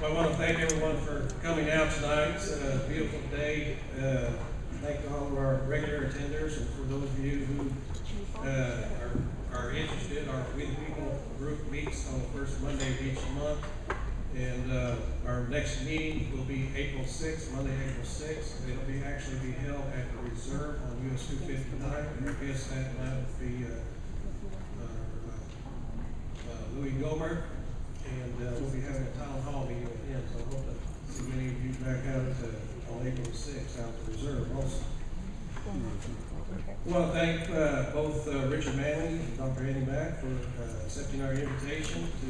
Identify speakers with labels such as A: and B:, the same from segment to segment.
A: Well, I want to thank everyone for coming out tonight. It's a beautiful day. Thank all of our regular attenders, and for those of you who are interested, our We the People group meets on the first Monday of each month. And our next meeting will be April 6th, Monday, April 6th. It'll actually be held at the Reserve on US 259. And our guest that night will be Louis Gomer. And we'll be having a town hall meeting with him. So I hope to see many of you back out on April 6th out at the Reserve also. I want to thank both Richard Manley and Dr. Andy Mack for accepting our invitation to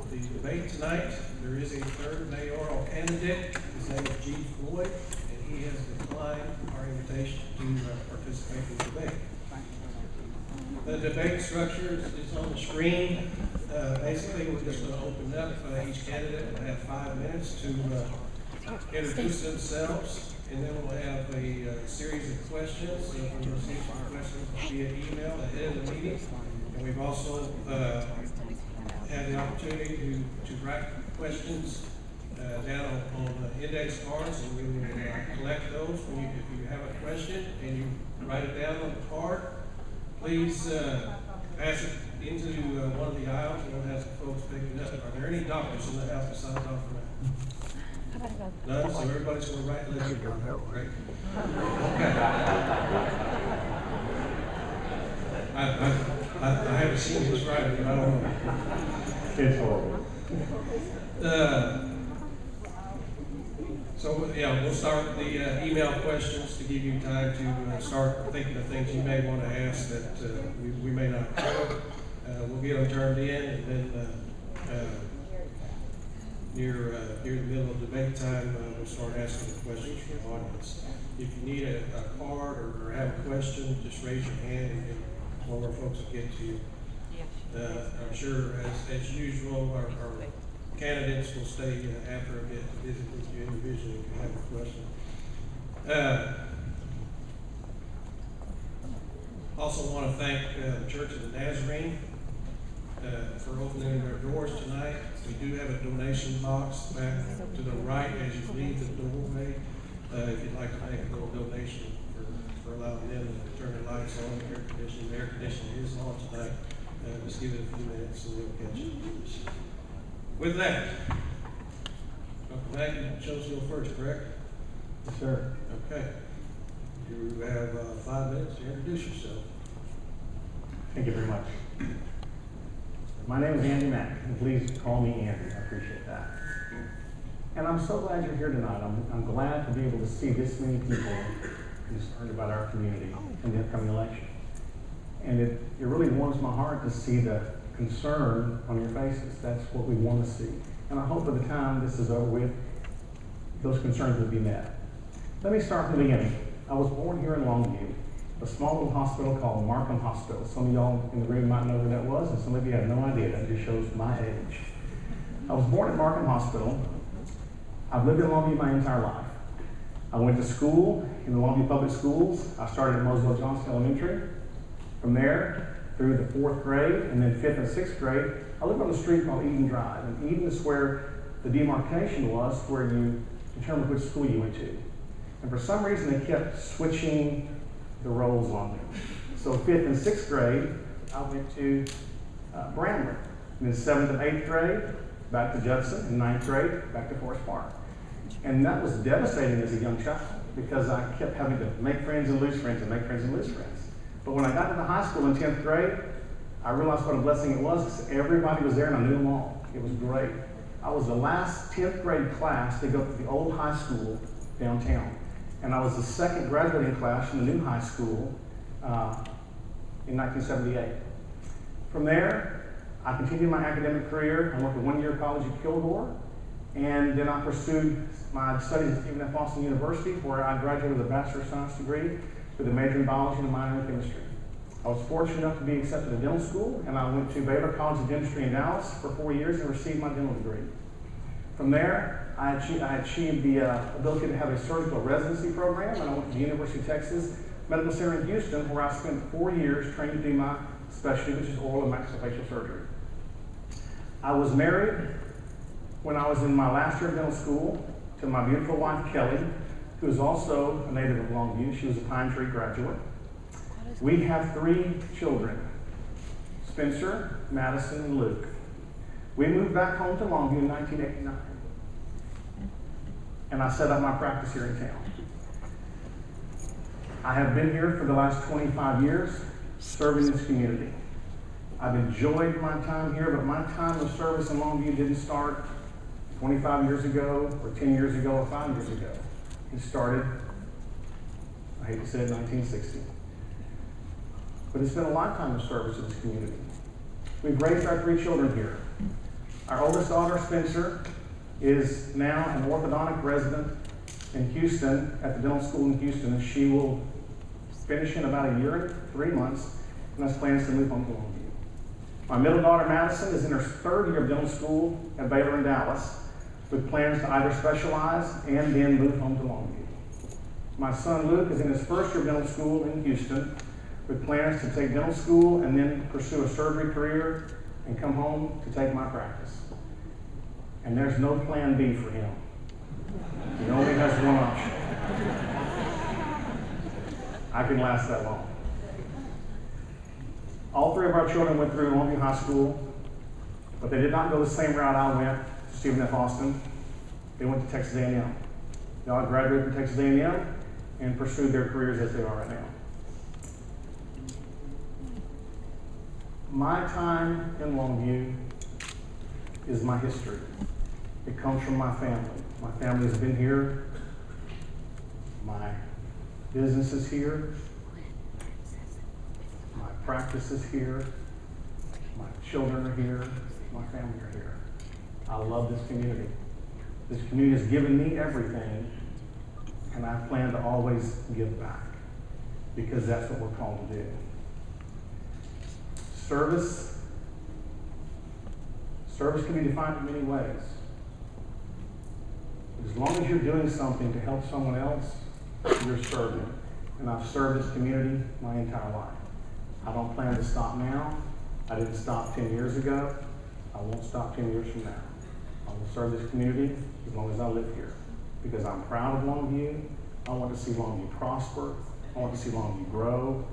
A: the debate tonight. There is a third mayoral candidate. His name is G. Floyd, and he has declined our invitation to participate in the debate. The debate structure is on the screen. Basically, we're just going to open up. Each candidate will have 5 minutes to introduce themselves. And then we'll have a series of questions. So we'll receive some questions via email ahead of the meeting. And we've also had the opportunity to write questions down on index cards, and we will collect those. If you have a question and you write it down on the card, please pass it into one of the aisles, and we'll have some folks pick it up. Are there any doctors in the house besides Dr. Mack? None, so everybody's going to write letters. Great. Okay. I haven't seen his writing, but I don't know.
B: It's horrible.
A: So yeah, we'll start with the email questions to give you time to start thinking of things you may want to ask that we may not cover. We'll get them turned in, and then near the middle of debate time, we'll start asking the questions from the audience. If you need a card or have a question, just raise your hand, and one of our folks will get to you. I'm sure, as usual, our candidates will stay after a bit to visit with you individually if you have a question. Also want to thank the Church of the Nazarene for opening their doors tonight. We do have a donation box back to the right as you leave the doorway. If you'd like to make a little donation for allowing them to turn the lights on, the air conditioning is on tonight. Just give it a few minutes and we'll catch it. With that, Dr. Mack, you chose to go first, correct?
B: Yes, sir.
A: Okay. You have 5 minutes to introduce yourself.
B: Thank you very much. My name is Andy Mack, and please call me Andy. I appreciate that. And I'm so glad you're here tonight. I'm glad to be able to see this many people concerned about our community in the upcoming election. And it really warms my heart to see the concern on your faces. That's what we want to see. And I hope by the time this is over with, those concerns will be met. Let me start from the beginning. I was born here in Longview, a small little hospital called Markham Hospital. Some of y'all in the room might know where that was, and some of you have no idea. That just shows my age. I was born at Markham Hospital. I've lived in Longview my entire life. I went to school in the Longview Public Schools. I started at Moselle Johnson Elementary. From there, through the 4th grade, and then 5th and 6th grade, I lived on a street called Eden Drive. And Eden is where the demarcation was, where you determined which school you went to. And for some reason, they kept switching the roles on me. So 5th and 6th grade, I went to Bramlett. And then 7th and 8th grade, back to Judson. And 9th grade, back to Forest Park. And that was devastating as a young child, because I kept having to make friends and lose friends and make friends and lose friends. But when I got to the high school in 10th grade, I realized what a blessing it was, because everybody was there and I knew them all. It was great. I was the last 10th grade class to go to the old high school downtown. And I was the second graduating class from the new high school in 1978. From there, I continued my academic career. I went to 1-year college at Kilgore, and then I pursued my studies at Stephen F. Austin University, where I graduated with a Bachelor of Science degree with a major in biology and a minor in chemistry. I was fortunate enough to be accepted to dental school, and I went to Baylor College of Dentistry in Dallas for 4 years and received my dental degree. From there, I achieved the ability to have a surgical residency program, and I went to the University of Texas Medical Center in Houston, where I spent 4 years training to do my specialty, which is oral and maxillofacial surgery. I was married when I was in my last year of dental school, to my beautiful wife, Kelly, who is also a native of Longview. She was a Pine Tree graduate. We have 3 children, Spencer, Madison, and Luke. We moved back home to Longview in 1989, and I set up my practice here in town. I have been here for the last 25 years, serving this community. I've enjoyed my time here, but my time of service in Longview didn't start 25 years ago, or 10 years ago, or 5 years ago. It started, I hate to say it, 1960. But it's been a lifetime of service in this community. We've raised our 3 children here. Our oldest daughter, Spencer, is now an orthodontic resident in Houston, at the dental school in Houston, and she will finish in about a year and 3 months, and has plans to move on to Longview. My middle daughter, Madison, is in her 3rd year of dental school at Baylor in Dallas, with plans to either specialize and then move home to Longview. My son, Luke, is in his 1st year of dental school in Houston, with plans to take dental school and then pursue a surgery career and come home to take my practice. And there's no plan B for him. He only has one option. I can last that long. All 3 of our children went through Longview High School, but they did not go the same route I went, to Stephen F. Austin. They went to Texas A&M. They all graduated from Texas A&M and pursued their careers as they are right now. My time in Longview is my history. It comes from my family. My family has been here. My business is here. My practice is here. My children are here. My family are here. I love this community. This community has given me everything, and I plan to always give back, because that's what we're called to do. Service can be defined in many ways. As long as you're doing something to help someone else, you're serving. And I've served this community my entire life. I don't plan to stop now. I didn't stop 10 years ago. I won't stop 10 years from now. I will serve this community as long as I live here, because I'm proud of Longview. I want to see Longview prosper. I want to see Longview grow.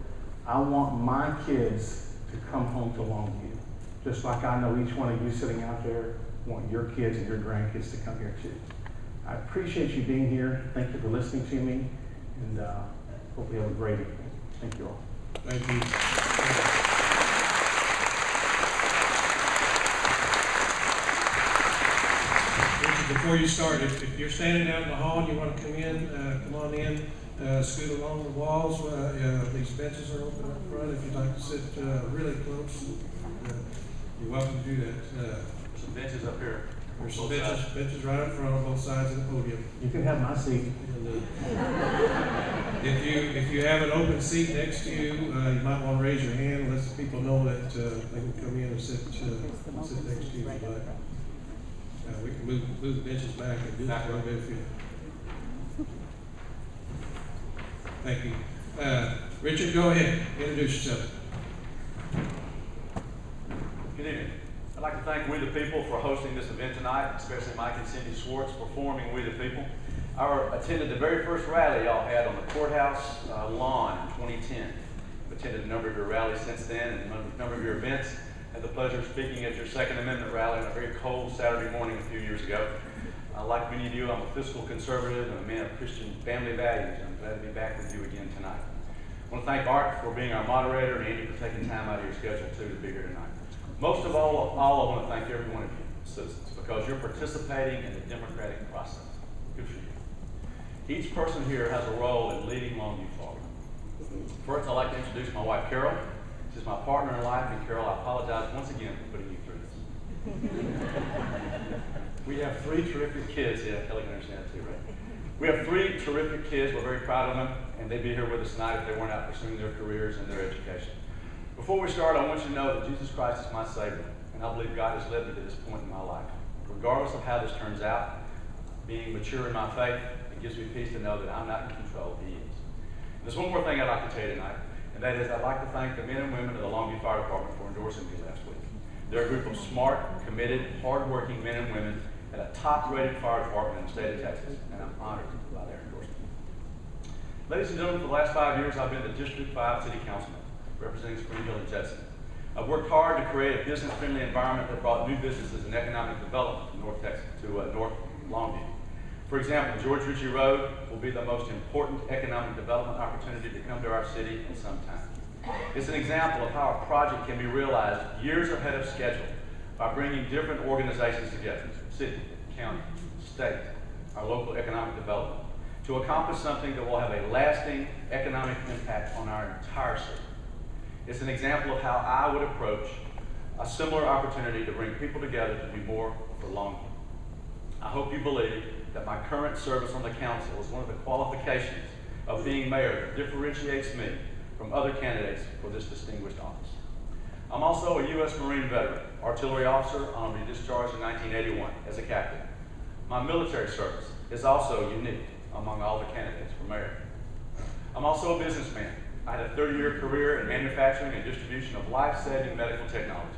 B: I want my kids to come home to Longview, just like I know each one of you sitting out there want your kids and your grandkids to come here too. I appreciate you being here. Thank you for listening to me, and hope you have a great evening. Thank you all.
A: Thank you. Before you start, if you're standing out in the hall and you want to come in, come on in, scoot along the walls. These benches are open up front. If you'd like to sit really close, you're welcome to do that.
C: Some benches up here.
A: There's some benches right up front on both sides of the podium.
B: You can have my seat.
A: If you have an open seat next to you, you might want to raise your hand. Let people know that they can come in and sit next to you. But we can move the benches back and do that a little bit if you. Thank you. Richard, go ahead. Introduce yourself.
C: Good evening. I'd like to thank We the People for hosting this event tonight, especially Mike and Cindy Schwartz for forming We the People. I attended the very first rally y'all had on the courthouse lawn in 2010. I've attended a number of your rallies since then and a number of your events. Had the pleasure of speaking at your Second Amendment rally on a very cold Saturday morning a few years ago. Like many of you, I'm a fiscal conservative and a man of Christian family values. I'm glad to be back with you again tonight. I want to thank Art for being our moderator and Andy for taking time out of your schedule too to be here tonight. Most of all, I want to thank every one of you citizens, because you're participating in the democratic process. Good for you. Each person here has a role in leading Longview forward. First, I'd like to introduce my wife, Carol. She's my partner in life, and Carol, I apologize once again for putting you through this. We have 3 terrific kids. Yeah, Kelly can understand that too, right? We have 3 terrific kids. We're very proud of them, and they'd be here with us tonight if they weren't out pursuing their careers and their education. Before we start, I want you to know that Jesus Christ is my Savior, and I believe God has led me to this point in my life. Regardless of how this turns out, being mature in my faith, it gives me peace to know that I'm not in control, He is. And there's one more thing I'd like to tell you tonight, and that is I'd like to thank the men and women of the Longview Fire Department for endorsing me last week. They're a group of smart, committed, hardworking men and women, and a top-rated fire department in the state of Texas, and I'm honored by their endorsement. Ladies and gentlemen, for the last 5 years, I've been the District 5 City Councilman, representing Spring Hill and Judson. I've worked hard to create a business-friendly environment that brought new businesses and economic development to North Texas, to North Longview. For example, George Ritchie Road will be the most important economic development opportunity to come to our city in some time. It's an example of how a project can be realized years ahead of schedule by bringing different organizations together, city, county, state, our local economic development, to accomplish something that will have a lasting economic impact on our entire city. It's an example of how I would approach a similar opportunity to bring people together to do more for Longview. I hope you believe that my current service on the council is one of the qualifications of being mayor that differentiates me from other candidates for this distinguished office. I'm also a U.S. Marine veteran, artillery officer, honorably discharged in 1981 as a captain. My military service is also unique among all the candidates for mayor. I'm also a businessman. I had a 30-year career in manufacturing and distribution of life-saving medical technologies,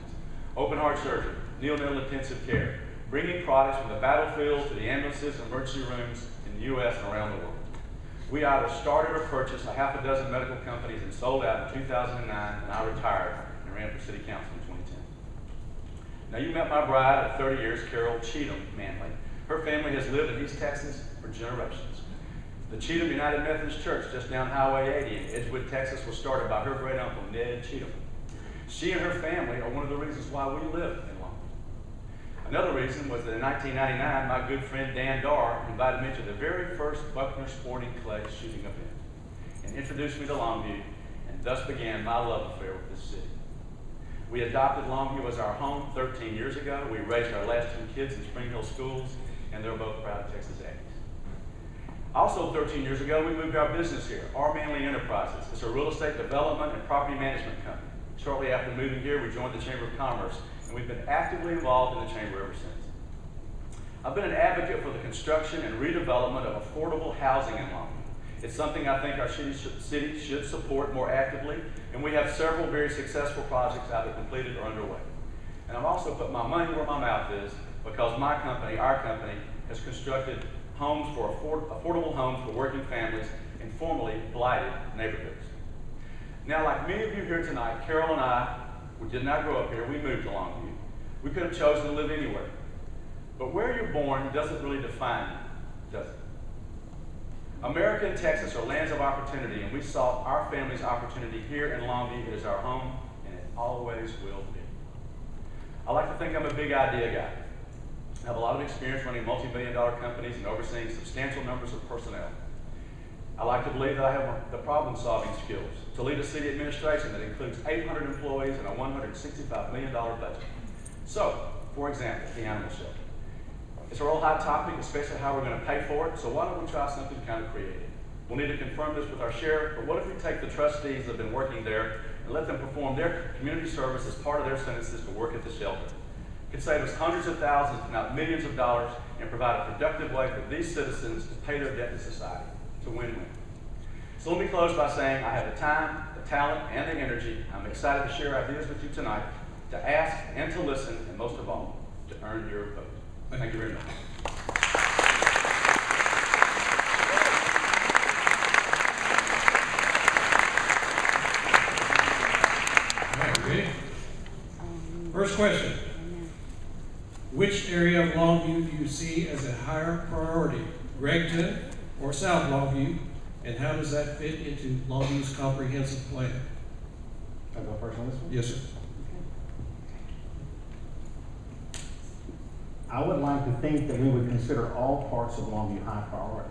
C: open-heart surgery, neonatal intensive care, bringing products from the battlefield to the ambulances and emergency rooms in the U.S. and around the world. We either started or purchased a half a dozen medical companies and sold out in 2009, and I retired and ran for city council in 2010. Now, you met my bride of 30 years, Carol Cheatham Manley. Her family has lived in East Texas for generations. The Cheatham United Methodist Church, just down Highway 80 in Edgewood, Texas, was started by her great-uncle, Ned Cheatham. She and her family are one of the reasons why we live in Longview. Another reason was that in 1999, my good friend Dan Darr invited me to the very first Buckner Sporting Clay shooting event and introduced me to Longview, and thus began my love affair with this city. We adopted Longview as our home 13 years ago. We raised our last 2 kids in Spring Hill schools, and they're both proud Texas Aggies. Also 13 years ago, we moved our business here, R. Manley Enterprises. It's a real estate development and property management company. Shortly after moving here, we joined the Chamber of Commerce, and we've been actively involved in the Chamber ever since. I've been an advocate for the construction and redevelopment of affordable housing in Longview. It's something I think our city should support more actively, and we have several very successful projects either completed or underway. And I've also put my money where my mouth is, because my company, our company, has constructed homes for affordable homes for working families in formerly blighted neighborhoods. Now, like many of you here tonight, Carol and I, we did not grow up here, we moved to Longview. We could have chosen to live anywhere. But where you're born doesn't really define you, does it? America and Texas are lands of opportunity, and we sought our family's opportunity here in Longview. It is our home, and it always will be. I like to think I'm a big idea guy. I have a lot of experience running multi-million-dollar companies and overseeing substantial numbers of personnel. I like to believe that I have the problem-solving skills to lead a city administration that includes 800 employees and a $165 million budget. So, for example, the animal shelter. It's a real hot topic, especially how we're going to pay for it, so why don't we try something kind of creative? We'll need to confirm this with our sheriff, but what if we take the trustees that have been working there and let them perform their community service as part of their sentences to work at the shelter? It could save us hundreds of thousands, if not millions of dollars, and provide a productive way for these citizens to pay their debt to society. It's a win-win. So let me close by saying I have the time, the talent, and the energy. I'm excited to share ideas with you tonight, to ask and to listen, and most of all, to earn your vote. Thank you very much.
A: All right, ready? First question. Which area of Longview do you see as a higher priority, Gregton or South Longview, and how does that fit into Longview's comprehensive plan?
B: Can I go first on this one?
A: Yes, sir.
B: I would like to think that we would consider all parts of Longview high priority.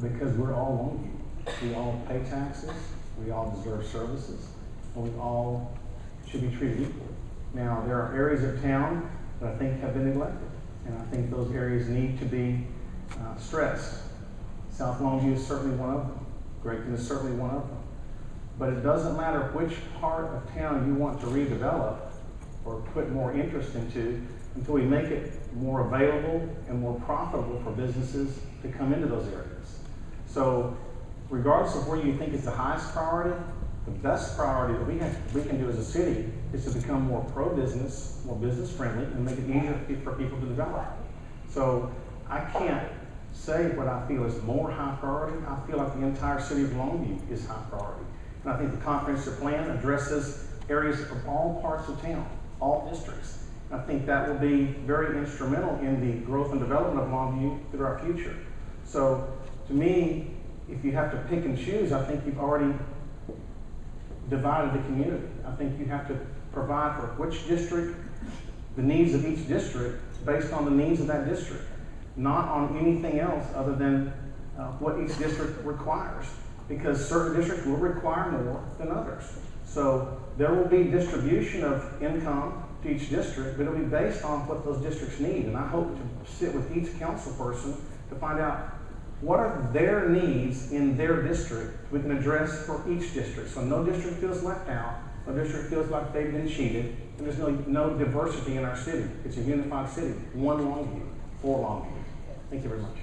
B: Because we're all Longview. We all pay taxes, we all deserve services, and we all should be treated equally. Now, there are areas of town that I think have been neglected, and I think those areas need to be stressed. South Longview is certainly one of them. Gregton is certainly one of them. But it doesn't matter which part of town you want to redevelop or put more interest into until we make it more available and more profitable for businesses to come into those areas. So regardless of where you think is the highest priority, The best priority that we can do as a city is to become more pro-business, more business-friendly, and make it easier for people to develop. So I can't say what I feel is more high priority. I feel like the entire city of Longview is high priority. And I think the comprehensive plan addresses areas of all parts of town, all districts. I think that will be very instrumental in the growth and development of Longview through our future. So to me, if you have to pick and choose, I think you've already divided the community. I think you have to provide for which district, the needs of each district based on the needs of that district, not on anything else other than what each district requires, because certain districts will require more than others. So there will be distribution of income to each district, but it'll be based on what those districts need. And I hope to sit with each council person to find out what are their needs in their district we can address for each district. So no district feels left out, no district feels like they've been cheated, and there's no diversity in our city. It's a unified city, one Longview, for Longview. Thank you very much.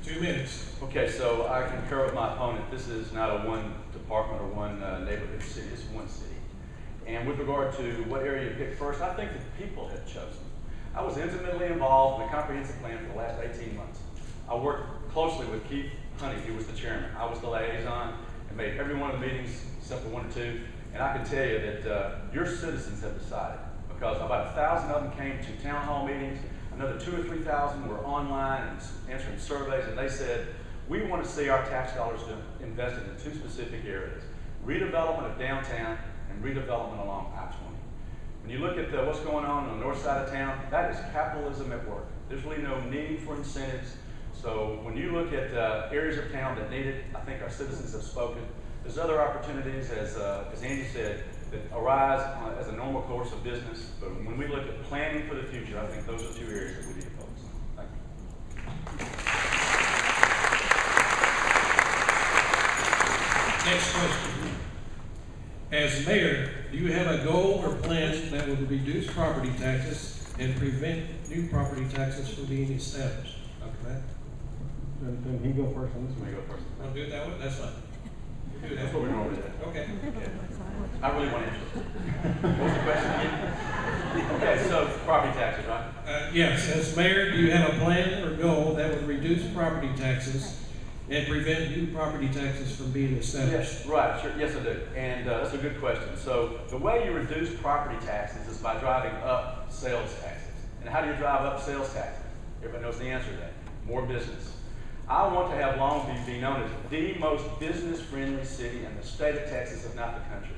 A: Two minutes.
C: Okay, so I concur with my opponent. This is not a one department or one neighborhood city, it's one city. And with regard to what area you pick first, I think the people have chosen. I was intimately involved in the comprehensive plan for the last 18 months. I worked closely with Keith Honey, who was the chairman. I was the liaison and made every one of the meetings except for 1 or 2. And I can tell you that your citizens have decided, because about 1,000 of them came to town hall meetings, another 2,000 or 3,000 were online and answering surveys, and they said, we want to see our tax dollars invested in 2 specific areas: redevelopment of downtown and redevelopment along I-20. When you look at what's going on the north side of town, that is capitalism at work. There's really no need for incentives. So when you look at areas of town that need it, I think our citizens have spoken. There's other opportunities, as Andy said, that arise as a normal course of business. But when we look at planning for the future, I think those are 2 areas that we need to focus on. Thank you.
A: Next question. As mayor, do you have a goal or plan that will reduce property taxes and prevent new property taxes from being established? Dr. Matt?
B: Then he go first on this
C: Let
B: one.
C: me go first.
A: Want to do it that way? That's fine. We'll do it
C: That's
A: that
C: what
A: way.
C: we're going with.
A: Okay.
C: I really want to answer it. What was the question again? Okay, so property taxes, right?
A: Yes, as mayor, do you have a plan or goal that would reduce property taxes and prevent new property taxes from being established?
C: Yes, right, sure, yes I do. And that's a good question. So the way you reduce property taxes is by driving up sales taxes. And how do you drive up sales taxes? Everybody knows the answer to that. More business. I want to have Longview be known as the most business-friendly city in the state of Texas, if not the country.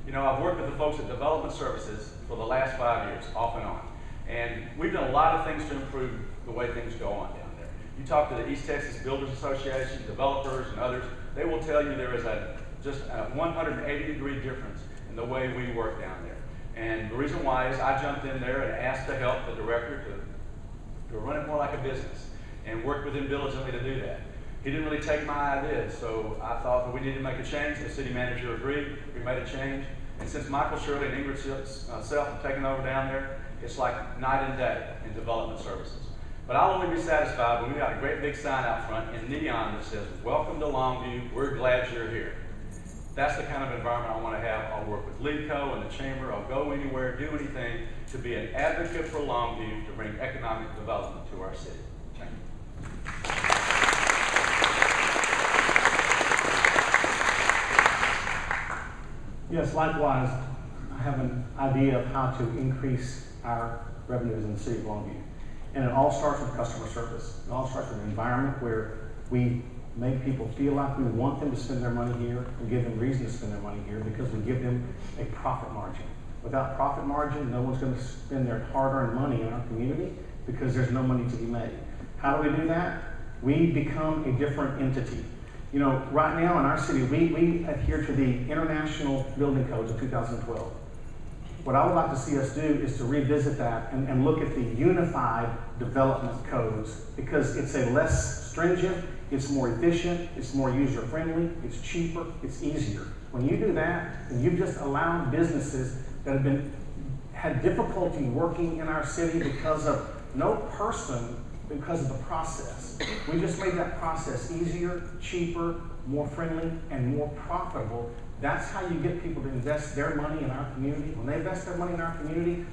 C: You know, I've worked with the folks at Development Services for the last 5 years, off and on. And we've done a lot of things to improve the way things go on down there. You talk to the East Texas Builders Association, developers, and others, they will tell you there is just a 180-degree difference in the way we work down there. And the reason why is I jumped in there and asked to help the director to run it more like a business, and worked with him diligently to do that. He didn't really take my ideas, so I thought that we needed to make a change. The city manager agreed. We made a change. And since Michael Shirley and Ingrid self have taken over down there, it's like night and day in development services. But I'll only be satisfied when we got a great big sign out front in neon that says, "Welcome to Longview, we're glad you're here." That's the kind of environment I want to have. I'll work with LEEDCO and the chamber. I'll go anywhere, do anything to be an advocate for Longview to bring economic development to our city. Thank you.
B: Yes, likewise, I have an idea of how to increase our revenues in the city of Longview. And it all starts with customer service. It all starts with an environment where we make people feel like we want them to spend their money here and give them reason to spend their money here because we give them a profit margin. Without profit margin, no one's going to spend their hard-earned money in our community because there's no money to be made. How do we do that? We become a different entity. You know, right now in our city, we adhere to the International Building Codes of 2012. What I would like to see us do is to revisit that and look at the unified development codes, because it's a less stringent, it's more efficient, it's more user-friendly, it's cheaper, it's easier. When you do that, then you've just allowed businesses that have had difficulty working in our city because of no person because of the process. We just made that process easier, cheaper, more friendly, and more profitable. That's how you get people to invest their money in our community. When they invest their money in our community,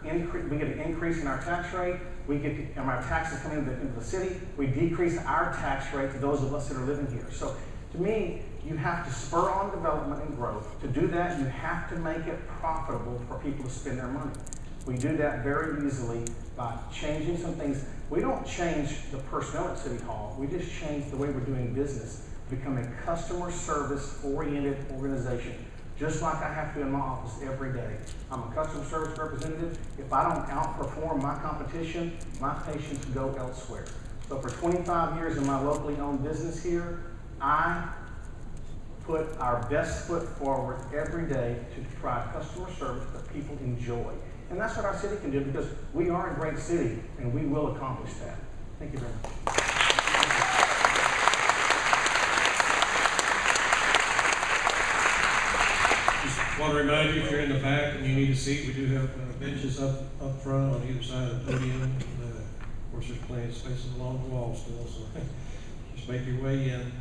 B: we get an increase in our tax rate. And our taxes come into the city. We decrease our tax rate to those of us that are living here. So to me, you have to spur on development and growth. To do that, you have to make it profitable for people to spend their money. We do that very easily by changing some things. We don't change the personnel at City Hall. We just change the way we're doing business. Become a customer service oriented organization, just like I have to in my office every day. I'm a customer service representative. If I don't outperform my competition, my patients go elsewhere. So for 25 years in my locally owned business here, I put our best foot forward every day to provide customer service that people enjoy. And that's what our city can do, because we are a great city and we will accomplish that. Thank you very much.
A: Just want to remind you, if you're in the back and you need a seat, we do have benches up front on either side of the podium. And, of course, there's plenty of spaces along the wall still, so just make your way in.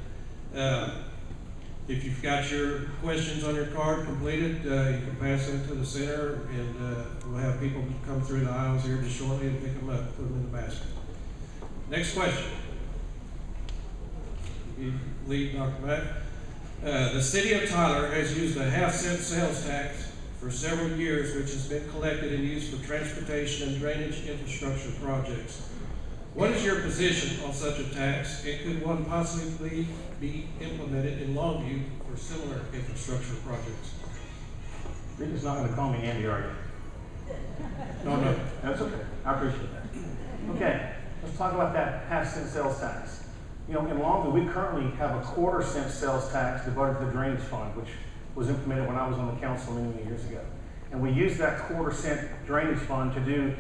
A: If you've got your questions on your card completed, you can pass them to the center, and we'll have people come through the aisles here just shortly and pick them up, put them in the basket. Next question. You lead, Dr. Mack. The city of Tyler has used a half-cent sales tax for several years, which has been collected and used for transportation and drainage infrastructure projects. What is your position on such a tax, and could one possibly be implemented in Longview for similar infrastructure projects?
B: You're just not going to call me Andy, are you? No, that's okay. I appreciate that. Okay, let's talk about that half-cent sales tax. You know, in Longview, we currently have a 1/4-cent sales tax devoted to the drainage fund, which was implemented when I was on the council many years ago. And we used that 1/4-cent drainage fund to do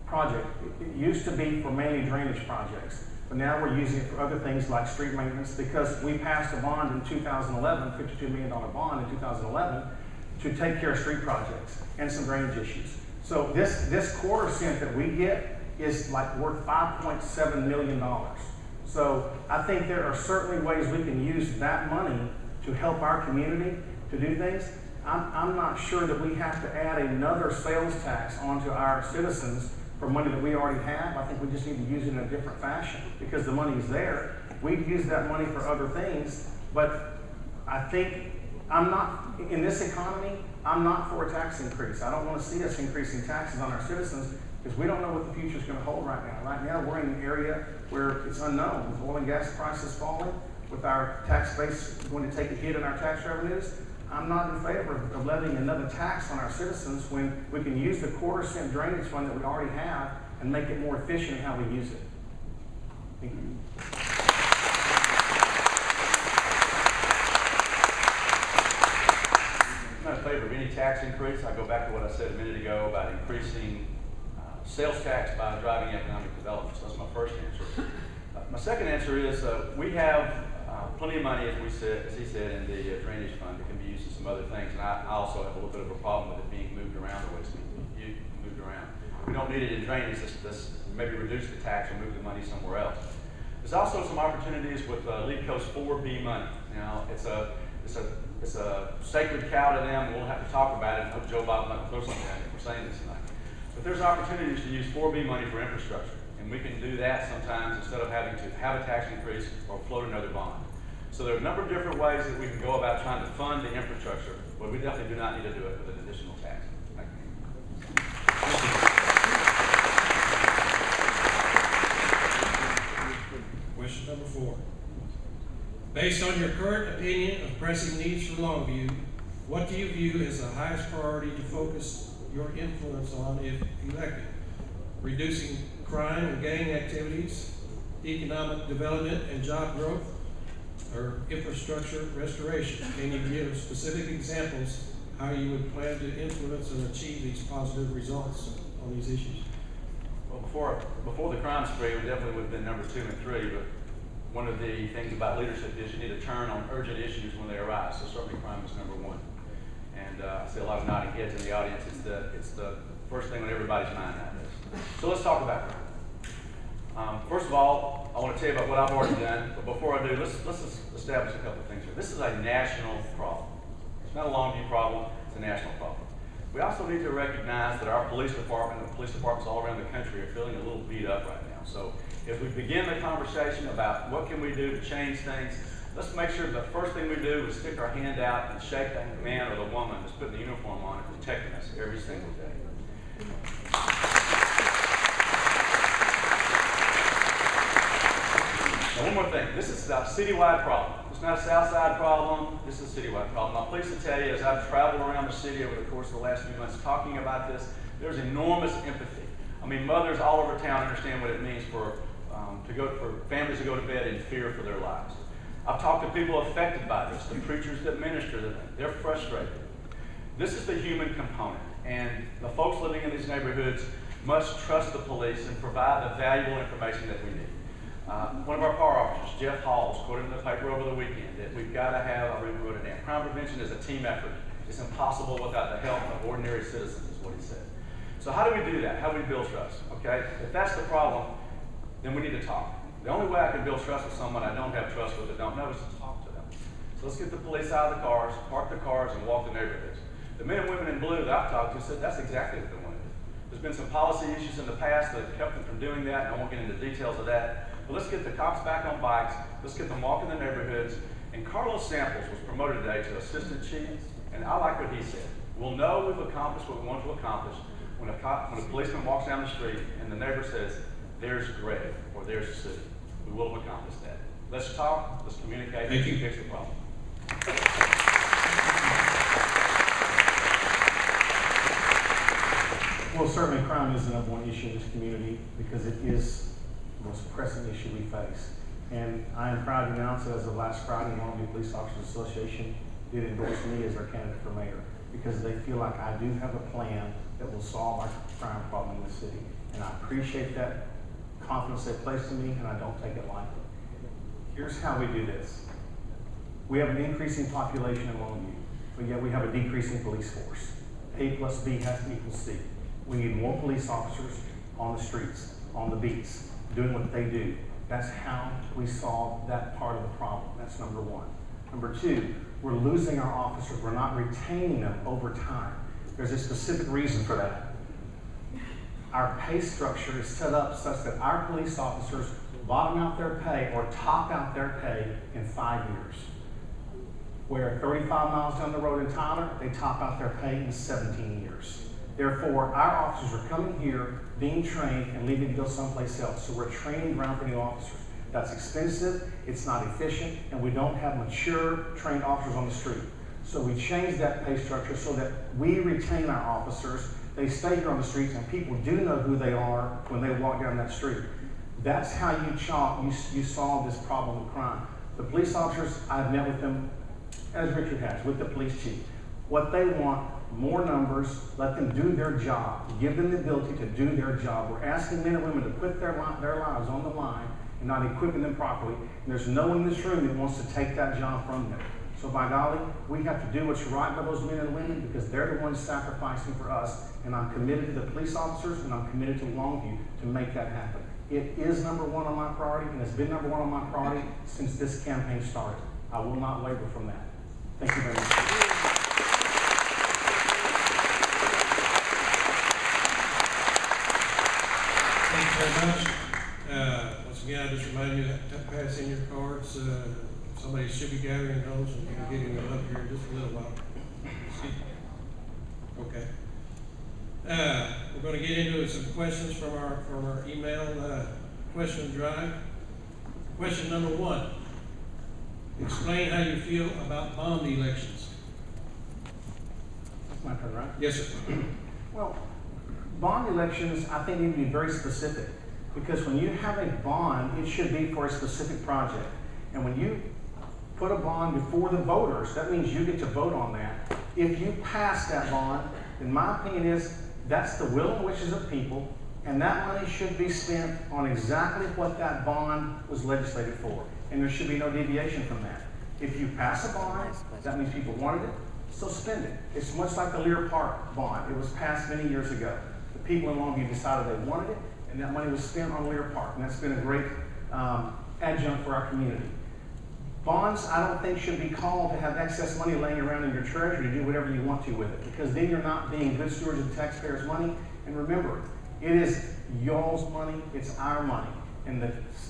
B: project. It used to be for mainly drainage projects, but now we're using it for other things like street maintenance, because we passed a bond in 2011, $52 million bond in 2011, to take care of street projects and some drainage issues. So this 1/4 cent that we get is like worth $5.7 million. So I think there are certainly ways we can use that money to help our community to do things. I'm not sure that we have to add another sales tax onto our citizens for money that we already have. I think we just need to use it in a different fashion, because the money is there. We'd use that money for other things, but I think in this economy, I'm not for a tax increase. I don't want to see us increasing taxes on our citizens, because we don't know what the future is going to hold right now. Right now, we're in an area where it's unknown. With oil and gas prices falling, with our tax base going to take a hit in our tax revenues, I'm not in favor of levying another tax on our citizens when we can use the 1/4 cent drainage fund that we already have and make it more efficient in how we use it. Thank you.
C: I'm not in favor of any tax increase. I go back to what I said a minute ago about increasing sales tax by driving economic development. So that's my first answer. My second answer is we have plenty of money, as he said, in the drainage fund that can be used in some other things. And I also have a little bit of a problem with it being moved around the way it's being moved around. We don't need it in drainage. Let's maybe reduce the tax or move the money somewhere else. There's also some opportunities with Lead Coast 4B money. Now, it's a sacred cow to them. We'll have to talk about it. I hope Joe Bob's not going to throw something at me for saying this tonight. But there's opportunities to use 4B money for infrastructure. And we can do that sometimes instead of having to have a tax increase or float another bond. So there are a number of different ways that we can go about trying to fund the infrastructure, but we definitely do not need to do it with an additional tax. Thank
A: you. Question number 4. Based on your current opinion of pressing needs for Longview, what do you view as the highest priority to focus your influence on if elected? Reducing crime and gang activities, economic development and job growth, or infrastructure restoration? Can you give specific examples how you would plan to influence and achieve these positive results on these issues?
C: Well, before the crime spree, we definitely would have been number 2 and 3, but one of the things about leadership is you need to turn on urgent issues when they arise. So certainly crime is number 1. And I see a lot of nodding heads in the audience. It's the first thing on everybody's mind nowadays. So let's talk about crime. First of all, I want to tell you about what I've already done, but before I do, let's establish a couple of things here. This is a national problem. It's not a Longview problem, it's a national problem. We also need to recognize that our police department and police departments all around the country are feeling a little beat up right now. So as we begin the conversation about what can we do to change things, let's make sure the first thing we do is stick our hand out and shake the man or the woman that's putting the uniform on and protecting us every single day. Now, one more thing. This is a citywide problem. It's not a Southside problem. This is a citywide problem. I'm pleased to tell you, as I've traveled around the city over the course of the last few months talking about this, there's enormous empathy. I mean, mothers all over town understand what it means for families to go to bed in fear for their lives. I've talked to people affected by this, the preachers that minister to them. They're frustrated. This is the human component, and the folks living in these neighborhoods must trust the police and provide the valuable information that we need. One of our PAR officers, Jeff Hall, was quoted in the paper over the weekend that we've got to have, I wrote it down, crime prevention is a team effort. It's impossible without the help of ordinary citizens, is what he said. So how do we do that? How do we build trust? Okay, if that's the problem, then we need to talk. The only way I can build trust with someone I don't have trust with, that don't know, is to talk to them. So let's get the police out of the cars, park the cars, and walk the neighborhoods. The men and women in blue that I've talked to said that's exactly what they want to do. There's been some policy issues in the past that have kept them from doing that, and I won't get into details of that. But let's get the cops back on bikes, let's get them walking the neighborhoods. And Carlos Samples was promoted today to assistant chief, and I like what he said. We'll know we've accomplished what we want to accomplish when a policeman walks down the street and the neighbor says, "There's Greg," or "There's Sue." We will have accomplished that. Let's talk, let's communicate, and fix the problem.
B: Well, certainly crime is the number one issue in this community because it is the most pressing issue we face. And I am proud to announce that as of last Friday, the Longview Police Officers Association did endorse me as their candidate for mayor because they feel like I do have a plan that will solve our crime problem in the city. And I appreciate that confidence they placed in me, and I don't take it lightly. Here's how we do this. We have an increasing population in Longview, but yet we have a decreasing police force. A plus B has to equal C. We need more police officers on the streets, on the beats, doing what they do. That's how we solve that part of the problem. That's number one. Number two, we're losing our officers. We're not retaining them over time. There's a specific reason for that. Our pay structure is set up such that our police officers bottom out their pay or top out their pay in 5 years. Where 35 miles down the road in Tyler, they top out their pay in 17 years. Therefore, our officers are coming here, being trained, and leaving to go someplace else. So we're training ground for new officers. That's expensive, it's not efficient, and we don't have mature, trained officers on the street. So we changed that pay structure so that we retain our officers. They stay here on the streets, and people do know who they are when they walk down that street. That's how you solve this problem of crime. The police officers, I've met with them, as Richard has, with the police chief. What they want, more numbers, let them do their job, give them the ability to do their job. We're asking men and women to put their lives on the line and not equipping them properly. And there's no one in this room that wants to take that job from them. So by golly, we have to do what's right by those men and women because they're the ones sacrificing for us. And I'm committed to the police officers and I'm committed to Longview to make that happen. It is number one on my priority and it's been number one on my priority since this campaign started. I will not waver from that. Thank you very much.
A: Thank you very much. Once again, I just remind you to pass in your cards. Somebody should be gathering those, and you can get them up here in just a little while. Okay. We're going to get into some questions from our email question drive. Question number 1. Explain how you feel about bond elections.
B: That's my turn, right?
A: Yes, sir.
B: Well, bond elections, I think, need to be very specific because when you have a bond, it should be for a specific project. And when you put a bond before the voters, that means you get to vote on that. If you pass that bond, then my opinion is that's the will and wishes of people, and that money should be spent on exactly what that bond was legislated for. And there should be no deviation from that. If you pass a bond, that means people wanted it, so spend it. It's much like the Lear Park bond. It was passed many years ago. The people in Longview decided they wanted it, and that money was spent on Lear Park, and that's been a great adjunct for our community. Bonds, I don't think, should be called to have excess money laying around in your treasury to do whatever you want to with it, because then you're not being good stewards of the taxpayers' money. And remember, it is y'all's money, it's our money. And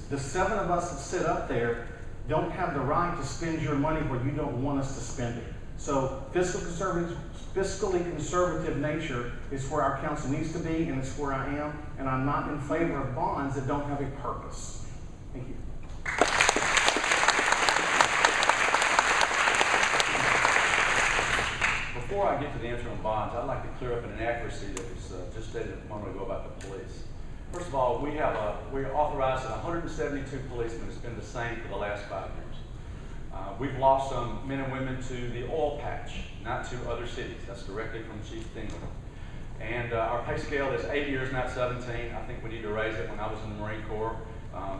B: the 7 of us that sit up there don't have the right to spend your money where you don't want us to spend it. So fiscally conservative nature is where our council needs to be, and it's where I am. And I'm not in favor of bonds that don't have a purpose. Thank you.
C: Before I get to the answer on bonds, I'd like to clear up an inaccuracy that was just stated a moment ago about the police. First of all, we're authorized 172 policemen. It's been the same for the last 5 years. We've lost some men and women to the oil patch, not to other cities. That's directly from Chief Dingle. And our pay scale is 8 years, not 17. I think we need to raise it. When I was in the Marine Corps,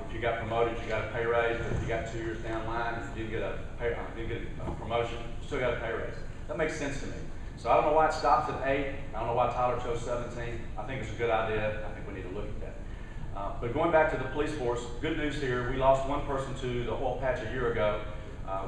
C: if you got promoted, you got a pay raise. But if you got 2 years down the line and you didn't get a promotion, you still got a pay raise. That makes sense to me. So I don't know why it stops at 8. I don't know why Tyler chose 17. I think it's a good idea. I think we need to look at that. But going back to the police force, good news here. We lost one person to the oil patch a year ago.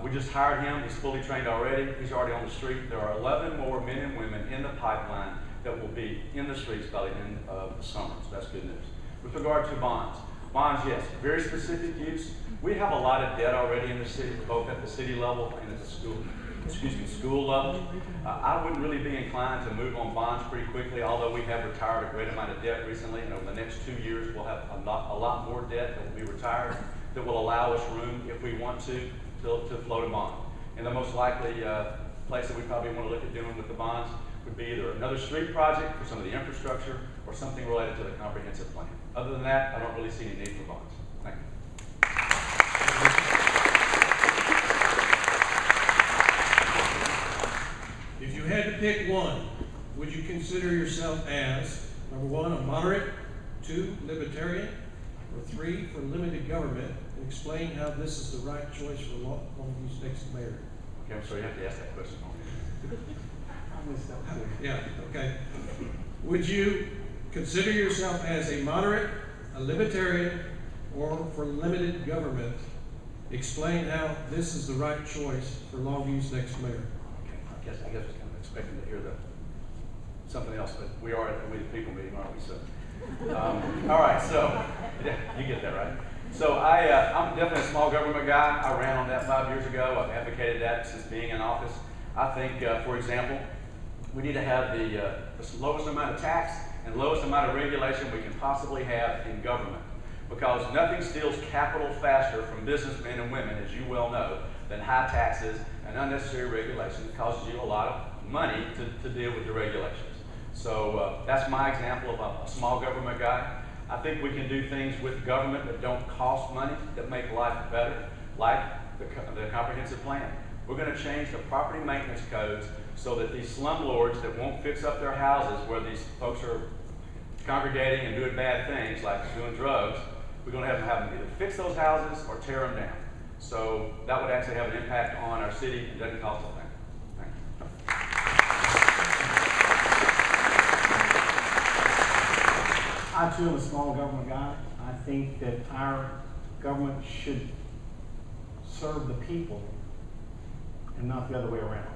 C: We just hired him. He's fully trained already. He's already on the street. There are 11 more men and women in the pipeline that will be in the streets by the end of the summer. So that's good news. With regard to bonds. Bonds, yes, very specific use. We have a lot of debt already in the city, both at the city level and at the school level. I wouldn't really be inclined to move on bonds pretty quickly, although we have retired a great amount of debt recently, and over the next 2 years we'll have a lot more debt that will be retired that will allow us room, if we want to float a bond. And the most likely place that we probably want to look at doing with the bonds would be either another street project for some of the infrastructure or something related to the comprehensive plan. Other than that, I don't really see any need for bonds. Thank you.
A: If you had to pick one, would you consider yourself as, number 1, a moderate, 2, libertarian, or 3, for limited government, and explain how this is the right choice for Longview's next mayor?
C: Okay, I'm sorry, you have to ask that question.
A: Yeah, okay. Would you consider yourself as a moderate, a libertarian, or for limited government? Explain how this is the right choice for Longview's next mayor.
C: I guess I was kind of expecting to hear something else, but we are at the We the People meeting, aren't we? So, all right. So, yeah, you get that right. So I'm definitely a small government guy. I ran on that 5 years ago. I've advocated that since being in office. I think, for example, we need to have the lowest amount of tax and lowest amount of regulation we can possibly have in government, because nothing steals capital faster from businessmen and women, as you well know, than high taxes and unnecessary regulation. It causes you a lot of money to deal with the regulations. So that's my example of a small government guy. I think we can do things with government that don't cost money, that make life better, like the comprehensive plan. We're going to change the property maintenance codes so that these slumlords that won't fix up their houses where these folks are congregating and doing bad things like doing drugs, we're going to have them either fix those houses or tear them down. So that would actually have an impact on our city and doesn't cost a thing. Thank you.
B: I too am a small government guy. I think that our government should serve the people and not the other way around.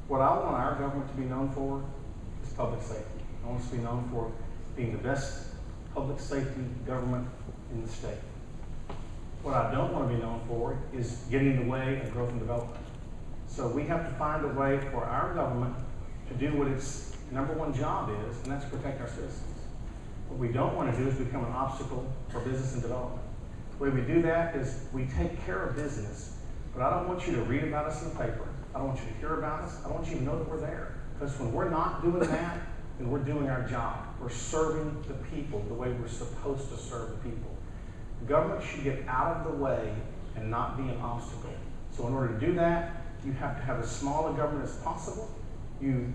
B: What I want our government to be known for is public safety. I want us to be known for being the best public safety government in the state. What I don't want to be known for is getting in the way of growth and development. So we have to find a way for our government to do what its #1 job is, and that's to protect our citizens. What we don't want to do is become an obstacle for business and development. The way we do that is we take care of business, but I don't want you to read about us in the paper. I don't want you to hear about us. I don't want you to know that we're there. Because when we're not doing that, then we're doing our job. We're serving the people the way we're supposed to serve the people. The government should get out of the way and not be an obstacle. So in order to do that, you have to have as small a government as possible. You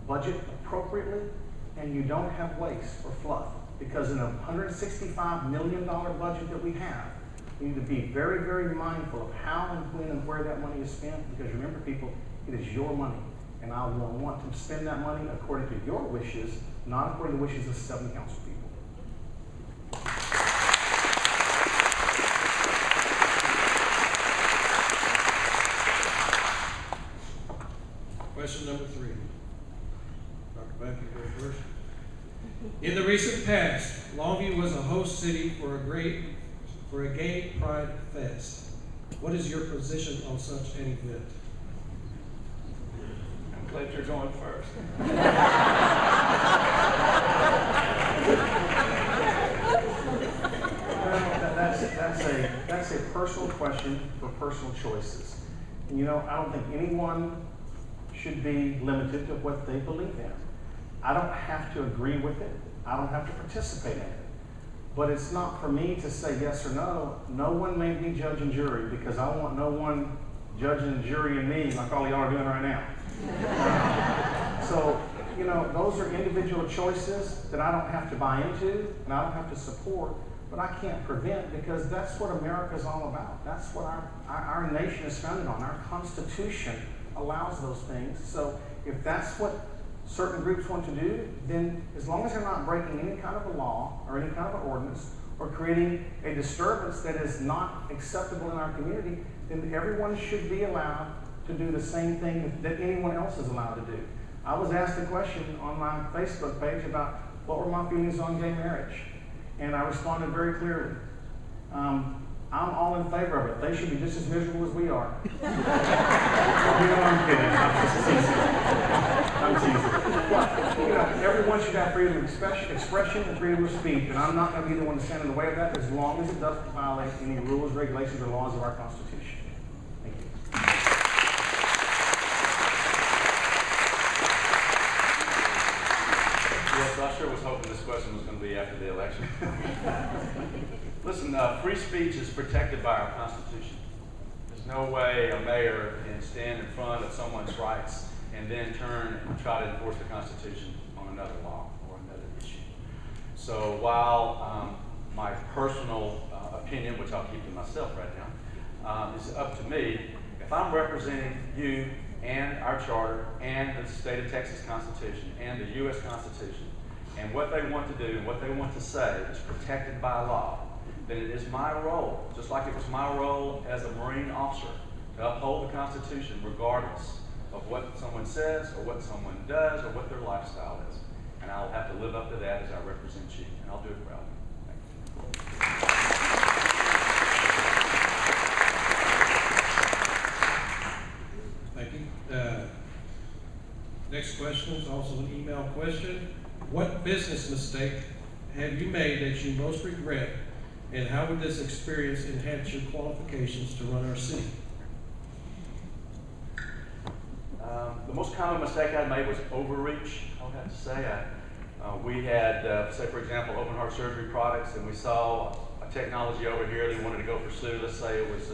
B: budget appropriately, and you don't have waste or fluff. Because in a $165 million budget that we have, we need to be very, very mindful of how and when and where that money is spent. Because remember, people, it is your money. And I will want to spend that money according to your wishes, not according to the wishes of 7 council people.
A: city for a gay pride fest. What is your position on such an event?
C: I'm glad you're going first.
B: That's a personal question for personal choices. And you know, I don't think anyone should be limited to what they believe in. I don't have to agree with it. I don't have to participate in it. But it's not for me to say yes or no. No one made me judge and jury, because I want no one judging and jurying me like all y'all are doing right now. So, you know, those are individual choices that I don't have to buy into and I don't have to support, but I can't prevent, because that's what America's all about. That's what our nation is founded on. Our Constitution allows those things. So if that's what certain groups want to do, then as long as they're not breaking any kind of a law or any kind of an ordinance or creating a disturbance that is not acceptable in our community, then everyone should be allowed to do the same thing that anyone else is allowed to do. I was asked a question on my Facebook page about what were my feelings on gay marriage, and I responded very clearly. I'm all in favor of it. They should be just as miserable as we are. I'm kidding. I'm teasing. But, you know, everyone should have freedom of expression and freedom of speech, and I'm not going to be the one to stand in the way of that as long as it doesn't violate any rules, regulations, or laws of our Constitution. Thank you.
C: Yes, I sure was hoping this question was going to be after the election. Listen, free speech is protected by our Constitution. There's no way a mayor can stand in front of someone's rights and then turn and try to enforce the Constitution on another law or another issue. So while my personal opinion, which I'll keep to myself right now, is up to me, if I'm representing you and our charter and the state of Texas Constitution and the U.S. Constitution, and what they want to do and what they want to say is protected by law, then it is my role, just like it was my role as a Marine officer, to uphold the Constitution regardless of what someone says or what someone does or what their lifestyle is. And I'll have to live up to that as I represent you, and I'll do it proudly. Thank you.
A: Thank you. Next question is also an email question. What business mistake have you made that you most regret, and how would this experience enhance your qualifications to run our city?
C: The most common mistake I made was overreach, I would have to say. We had, say for example, open heart surgery products, and we saw a technology over here they wanted to go pursue. Let's say it was,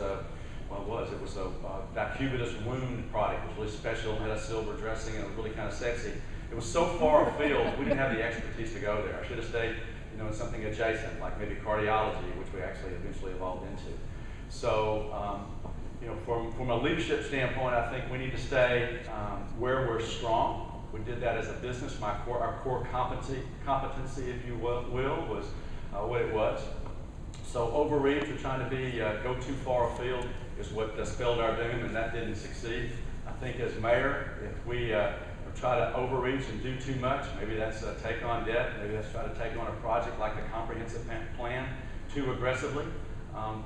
C: well, it was a decubitus wound product. It was really special, had a silver dressing, and it was really kind of sexy. It was so far afield, we didn't have the expertise to go there. I should have stayed, you know, in something adjacent, like maybe cardiology, which we actually eventually evolved into. So, you know, from a leadership standpoint, I think we need to stay where we're strong. We did that as a business. Our core competency, if you will, was what it was. So overreach or trying to be go too far afield is what spelled our doom, and that didn't succeed. I think as mayor, if we try to overreach and do too much, maybe that's take on debt, maybe that's try to take on a project like the comprehensive plan too aggressively,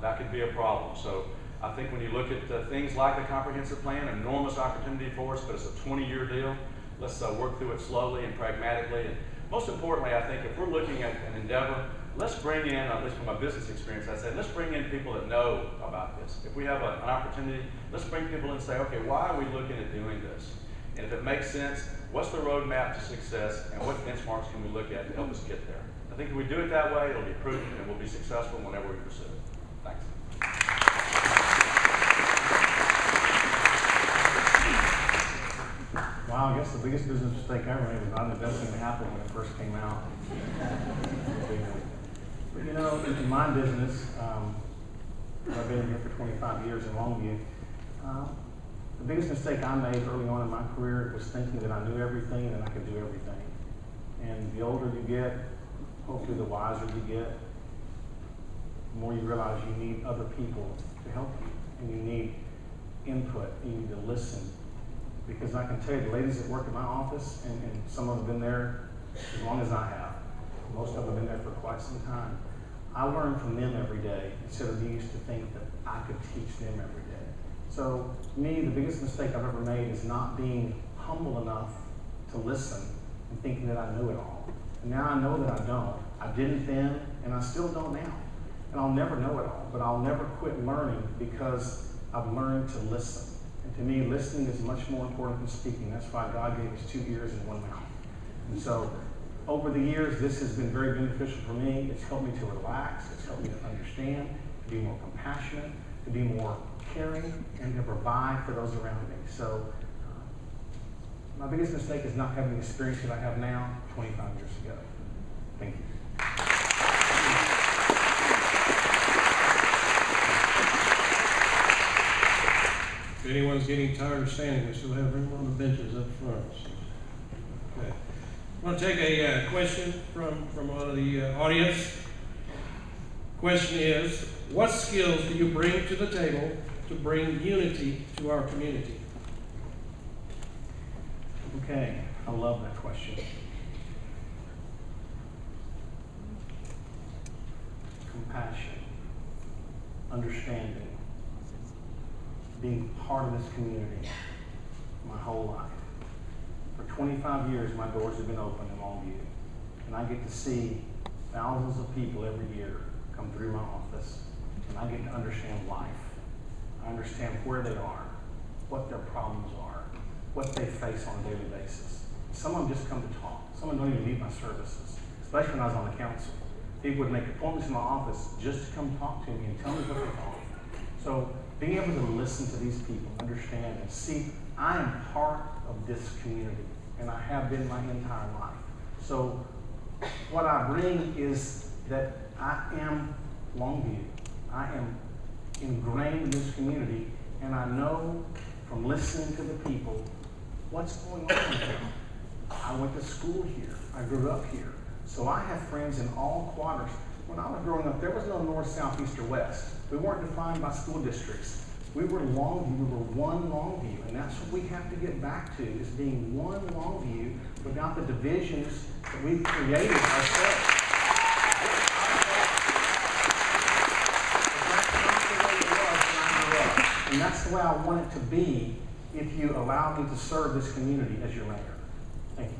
C: that could be a problem. So I think when you look at things like the comprehensive plan, enormous opportunity for us, but it's a 20-year deal. Let's work through it slowly and pragmatically. And most importantly, I think if we're looking at an endeavor, let's bring in, at least from a business experience, I'd say, let's bring in people that know about this. If we have an opportunity, let's bring people in and say, okay, why are we looking at doing this? And if it makes sense, what's the roadmap to success, and what benchmarks can we look at to help us get there? I think if we do it that way, it'll be proven and we'll be successful whenever we pursue it. Thanks.
B: Wow, I guess the biggest business mistake I ever made was not investing in Apple when it first came out. But you know, in my business, I've been here for 25 years in Longview. The biggest mistake I made early on in my career was thinking that I knew everything and I could do everything. And the older you get, hopefully the wiser you get, the more you realize you need other people to help you, and you need input, and you need to listen. Because I can tell you, the ladies that work in my office, and some of them have been there as long as I have, most of them have been there for quite some time, I learn from them every day instead of used to think that I could teach them every day. So me, the biggest mistake I've ever made is not being humble enough to listen and thinking that I know it all. And now I know that I don't. I didn't then, and I still don't now. And I'll never know it all, but I'll never quit learning because I've learned to listen. And to me, listening is much more important than speaking. That's why God gave us 2 ears and 1 mouth. And so over the years, this has been very beneficial for me. It's helped me to relax. It's helped me to understand, to be more compassionate, to be more caring, and to provide for those around me. So my biggest mistake is not having the experience that I have now 25 years ago. Thank you.
A: If anyone's getting tired of standing, we still have room on the benches up front. Okay. I want to take a question from one of the audience. Question is, what skills do you bring to the table to bring unity to our community?
B: Okay, I love that question. Compassion, understanding, being part of this community my whole life. For 25 years, my doors have been open in Longview, and I get to see thousands of people every year come through my office, and I get to understand life. I understand where they are, what their problems are, what they face on a daily basis. Some of them just come to talk. Some of them don't even need my services, especially when I was on the council. People would make appointments in my office just to come talk to me and tell me what they thought. So being able to listen to these people, understand, and see, I am part of this community, and I have been my entire life. So what I bring is that I am Longview. I am ingrained in this community, and I know from listening to the people what's going on here. I went to school here. I grew up here. So I have friends in all quarters. When I was growing up, there was no north, south, east, or west. We weren't defined by school districts. We were Longview. We were one Longview, and that's what we have to get back to, is being one Longview without the divisions that we've created ourselves. And that's the way I want it to be if you allow me to serve this community as your mayor. Thank you.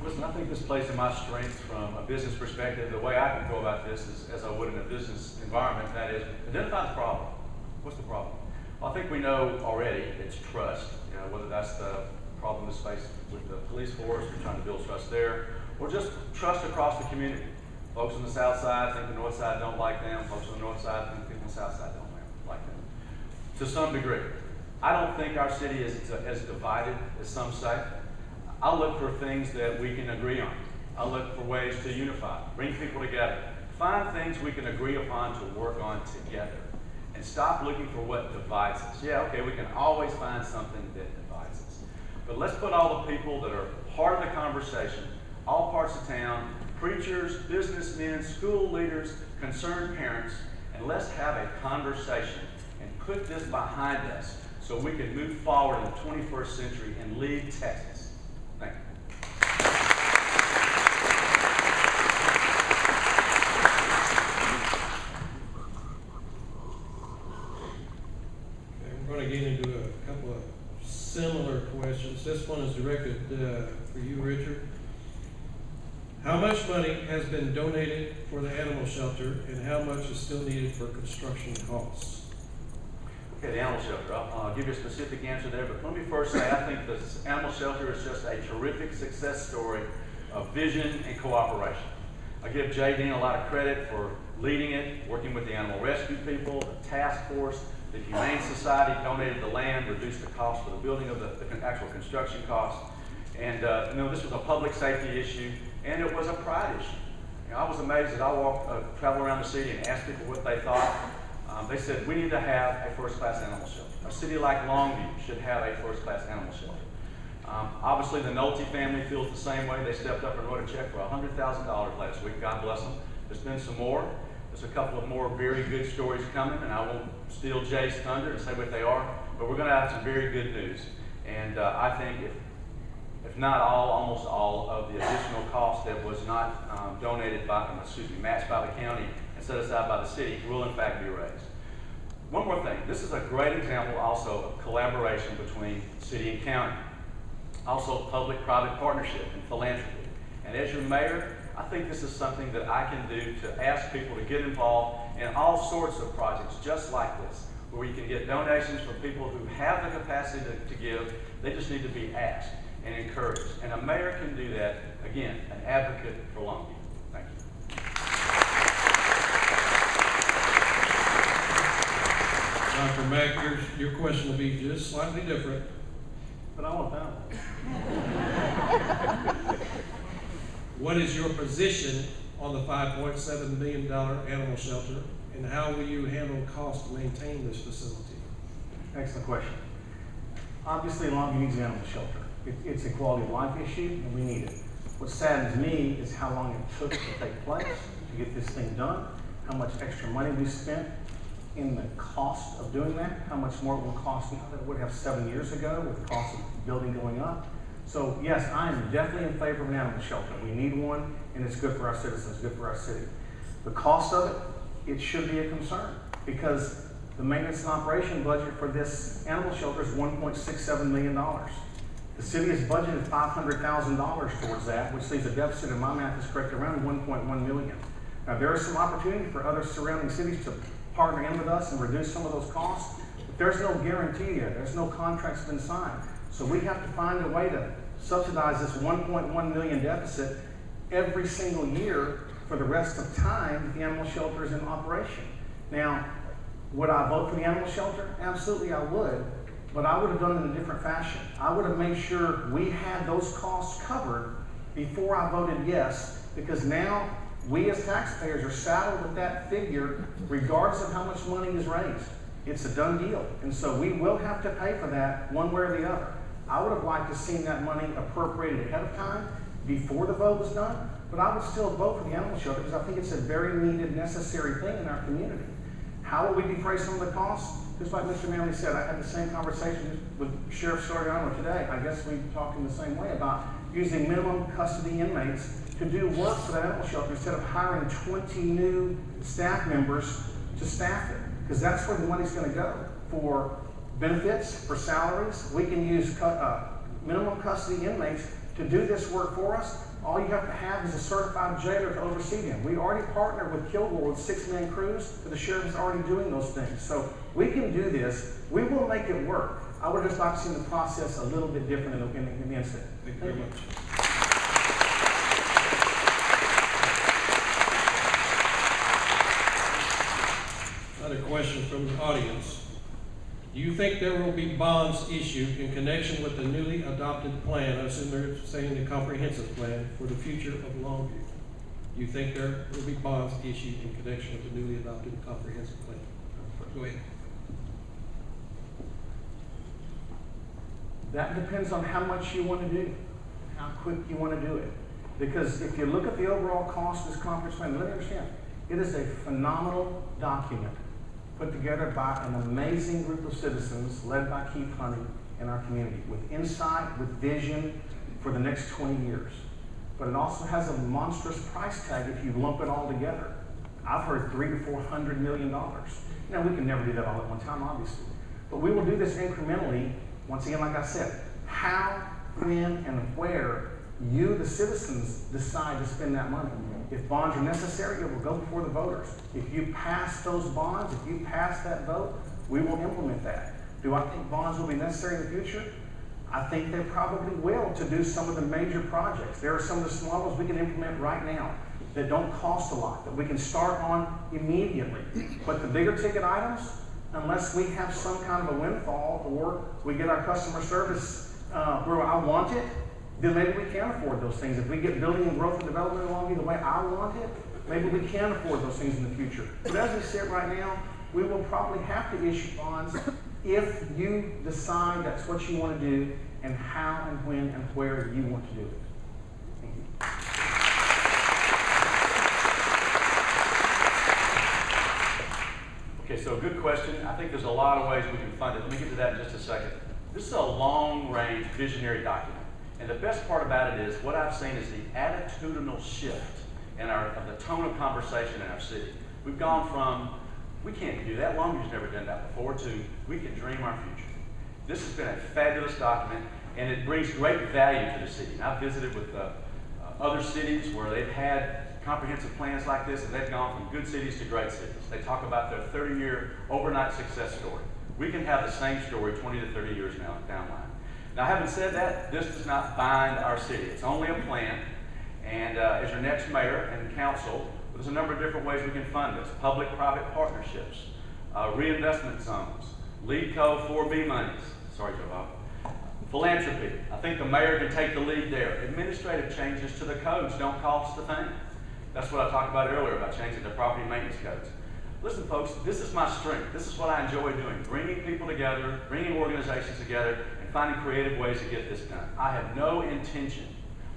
C: Listen, I think this plays in my strength from a business perspective. The way I can go about this is as I would in a business environment, that is, identify the problem. What's the problem? Well, I think we know already it's trust. You know, whether that's the problem that's faced with the police force, we're trying to build trust there, or just trust across the community. Folks on the south side think the north side don't like them. Folks on the north side think people on the south side don't like them. To some degree. I don't think our city is as divided as some say. I look for things that we can agree on. I look for ways to unify, bring people together, find things we can agree upon to work on together, and stop looking for what divides us. Yeah, okay, we can always find something that divides us. But let's put all the people that are part of the conversation, all parts of town, preachers, businessmen, school leaders, concerned parents, and let's have a conversation and put this behind us so we can move forward in the 21st century and lead Texas. Thank you.
A: Okay, we're going to get into a couple of similar questions. This one is directed for you, Richard. How much money has been donated for the animal shelter, and how much is still needed for construction costs?
C: Okay, the animal shelter. I'll give you a specific answer there, but let me first say I think this animal shelter is just a terrific success story of vision and cooperation. I give Jay Dean a lot of credit for leading it, working with the animal rescue people, the task force, the Humane Society donated the land, reduced the cost for the building of the actual construction costs. And this was a public safety issue, and it was a pride issue. You know, I was amazed as I traveled around the city and asked people what they thought. They said, we need to have a first-class animal shelter. A city like Longview should have a first-class animal shelter. Obviously, the Nolte family feels the same way. They stepped up and wrote a check for $100,000 last week. God bless them. There's been some more. There's a couple of more very good stories coming, and I won't steal Jay's thunder and say what they are, but we're going to have some very good news. And I think if not all, almost all of the additional cost that was not matched by the county and set aside by the city will in fact be raised. One more thing, this is a great example also of collaboration between city and county. Also public-private partnership and philanthropy. And as your mayor, I think this is something that I can do to ask people to get involved in all sorts of projects just like this, where you can get donations from people who have the capacity to give. They just need to be asked and encouraged. And a mayor can do that, again, an advocate for Longview. Thank you.
A: Dr. Mack, your question will be just slightly different.
B: But I want that one.
A: What is your position on the $5.7 million animal shelter, and how will you handle costs to maintain this facility?
B: Excellent question. Obviously, Longview needs an animal shelter. It's a quality of life issue, and we need it. What saddens me is how long it took to take place, to get this thing done, how much extra money we spent in the cost of doing that, how much more it will cost now than it would have 7 years ago with the cost of the building going up. So yes, I am definitely in favor of an animal shelter. We need one, and it's good for our citizens, good for our city. The cost of it, it should be a concern, because the maintenance and operation budget for this animal shelter is $1.67 million. The city has budgeted $500,000 towards that, which leaves a deficit, and my math is correct, around $1.1 million. Now there is some opportunity for other surrounding cities to partner in with us and reduce some of those costs, but there's no guarantee there. There's no contracts been signed. So we have to find a way to subsidize this $1.1 million deficit every single year for the rest of time that the animal shelter is in operation. Now, would I vote for the animal shelter? Absolutely I would, but I would have done it in a different fashion. I would have made sure we had those costs covered before I voted yes, because now we as taxpayers are saddled with that figure regardless of how much money is raised. It's a done deal, and so we will have to pay for that one way or the other. I would have liked to have seen that money appropriated ahead of time before the vote was done, but I would still vote for the animal shelter because I think it's a very needed, necessary thing in our community. How will we defray some of the costs? Just like Mr. Manley said, I had the same conversation with Sheriff Soriano today. I guess we talked in the same way about using minimum custody inmates to do work for that animal shelter instead of hiring 20 new staff members to staff it, because that's where the money's going to go for benefits, for salaries. We can use minimum custody inmates to do this work for us. All you have to have is a certified jailer to oversee them. We already partnered with Kilgore with 6-man crews, but the sheriff is already doing those things. So we can do this. We will make it work. I would just like to see the process a little bit different in the incident.
A: Thank you very much. Another question from the audience. Do you think there will be bonds issued in connection with the newly adopted plan, I assume they're saying the comprehensive plan, for the future of Longview? Do you think there will be bonds issued in connection with the newly adopted comprehensive plan? Go ahead.
B: That depends on how much you want to do, how quick you want to do it. Because if you look at the overall cost of this conference plan, let me understand, it is a phenomenal document put together by an amazing group of citizens led by Keith Honey in our community with insight, with vision for the next 20 years. But it also has a monstrous price tag if you lump it all together. I've heard $300 to $400 million. Now, we can never do that all at one time, obviously. But we will do this incrementally. Once again, like I said, how, when, and where you, the citizens, decide to spend that money. If bonds are necessary, it will go before the voters. If you pass those bonds, if you pass that vote, we will implement that. Do I think bonds will be necessary in the future? I think they probably will to do some of the major projects. There are some of the small ones we can implement right now that don't cost a lot, that we can start on immediately. But the bigger ticket items, unless we have some kind of a windfall or we get our customer service where I want it, then maybe we can afford those things. If we get building and growth and development along the way I want it, maybe we can afford those things in the future. But as we sit right now, we will probably have to issue bonds if you decide that's what you want to do and how and when and where you want to do it. Thank you.
C: Okay, so good question. I think there's a lot of ways we can fund it. Let me get to that in just a second. This is a long-range visionary document. And the best part about it is what I've seen is the attitudinal shift of the tone of conversation in our city. We've gone from, we can't do that, Longview's never done that before, to we can dream our future. This has been a fabulous document, and it brings great value to the city. And I've visited with other cities where they've had comprehensive plans like this, and they've gone from good cities to great cities. They talk about their 30-year overnight success story. We can have the same story 20 to 30 years down the line. Now, having said that, this does not bind our city. It's only a plan, and as your next mayor and council, there's a number of different ways we can fund this. Public-private partnerships, reinvestment zones, LEED Code 4B monies. Sorry, Joe Bob. Philanthropy. I think the mayor can take the lead there. Administrative changes to the codes don't cost a thing. That's what I talked about earlier about changing the property maintenance codes. Listen, folks, this is my strength. This is what I enjoy doing, bringing people together, bringing organizations together, and finding creative ways to get this done. I have no intention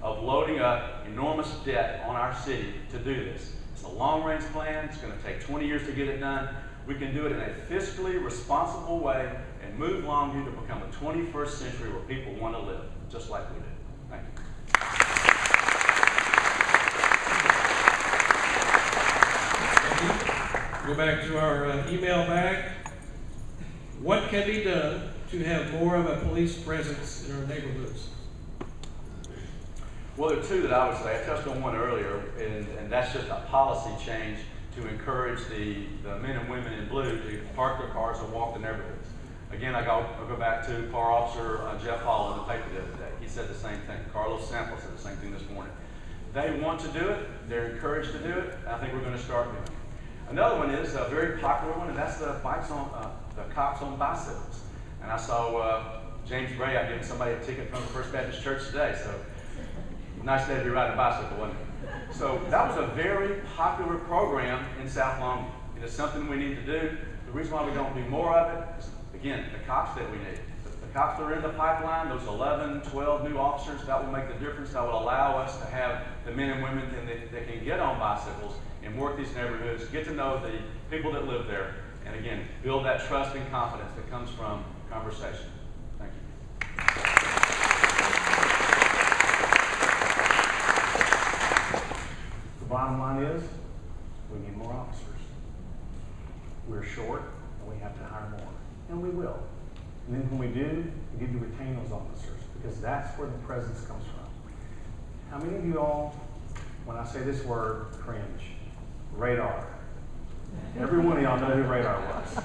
C: of loading up enormous debt on our city to do this. It's a long-range plan. It's going to take 20 years to get it done. We can do it in a fiscally responsible way and move Longview to become a 21st century where people want to live, just like we do. Thank you.
A: Go back to our email bag. What can be done to have more of a police presence in our neighborhoods?
C: Well, there are two that I would say. I touched on one earlier, and that's just a policy change to encourage the men and women in blue to park their cars and walk the neighborhoods. Again, I'll go back to Car Officer Jeff Hall in the paper the other day. He said the same thing. Carlos Sample said the same thing this morning. They want to do it. They're encouraged to do it. I think we're going to start doing it. Another one is a very popular one, and that's the cops on bicycles. And I saw James Gray out giving somebody a ticket from the First Baptist Church today. So nice day to be riding a bicycle, wasn't it? So that was a very popular program in South Longview. It is something we need to do. The reason why we don't do more of it is, again, the cops that we need. The cops that are in the pipeline, those 11, 12 new officers, that will make the difference. That will allow us to have the men and women that can get on bicycles and work these neighborhoods, get to know the people that live there, and again, build that trust and confidence that comes from conversation. Thank you.
B: The bottom line is, we need more officers. We're short, and we have to hire more. And we will. And then when we do, we need to retain those officers, because that's where the presence comes from. How many of you all, when I say this word, cringe? Radar. Every one of y'all know who Radar was.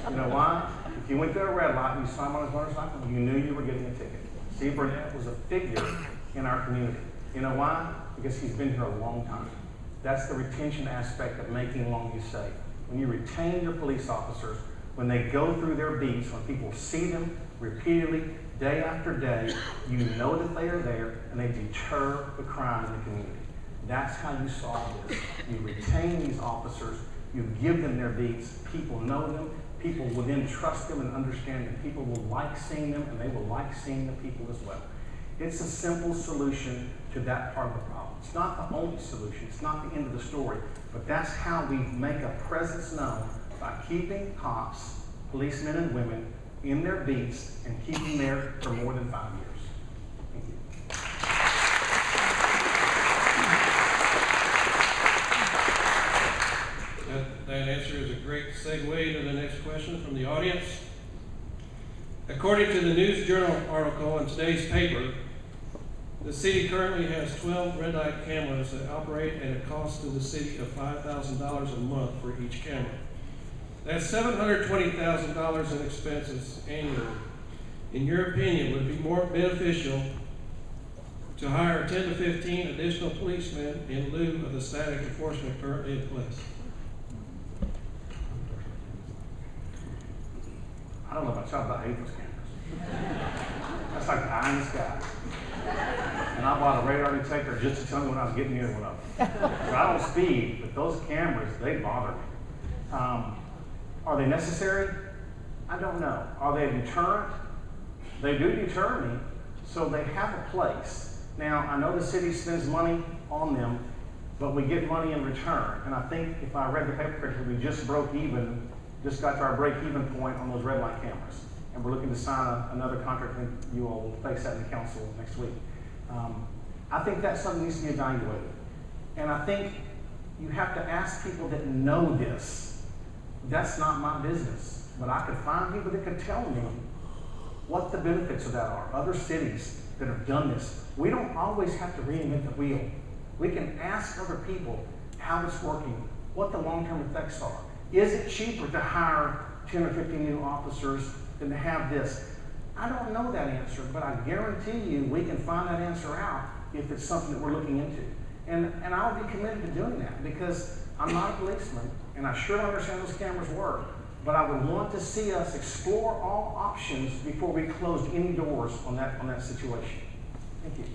B: You know why? If you went to a red light and you saw him on his motorcycle, you knew you were getting a ticket. Steve Burnett was a figure in our community. You know why? Because he's been here a long time. That's the retention aspect of making Longview safe. When you retain your police officers, when they go through their beats, when people see them repeatedly, day after day, you know that they are there and they deter the crime in the community. That's how you solve this. You retain these officers, you give them their beats, people know them, people will then trust them and understand them. People will like seeing them, and they will like seeing the people as well. It's a simple solution to that part of the problem. It's not the only solution, it's not the end of the story, but that's how we make a presence known, by keeping cops, policemen and women, in their beats and keeping them there for more than 5 years. Thank you.
A: That answer is a great segue to the next question from the audience. According to the News Journal article in today's paper, the city currently has 12 red light cameras that operate at a cost to the city of $5,000 a month for each camera. That's $720,000 in expenses annually. In your opinion, would it be more beneficial to hire 10 to 15 additional policemen in lieu of the static enforcement currently in place?
B: I don't know about y'all, but I hate those cameras. That's like the eye in the sky. And I bought a radar detector just to tell me when I was getting near one of them. So I don't speed, but those cameras, they bother me. Are they necessary? I don't know. Are they a deterrent? They do deter me, so they have a place. Now, I know the city spends money on them, but we get money in return. And I think if I read the paper correctly, we just just got to our break-even point on those red light cameras. And we're looking to sign another contract. I think you all will face that in the council next week. I think that's something that needs to be evaluated. And I think you have to ask people that know this. That's not my business. But I could find people that could tell me what the benefits of that are. Other cities that have done this. We don't always have to reinvent the wheel. We can ask other people how it's working, what the long-term effects are. Is it cheaper to hire 10 or 15 new officers than to have this? I don't know that answer, but I guarantee you we can find that answer out if it's something that we're looking into. And I'll be committed to doing that because I'm not a policeman and I sure don't understand those cameras work, but I would want to see us explore all options before we closed any doors on that situation. Thank you.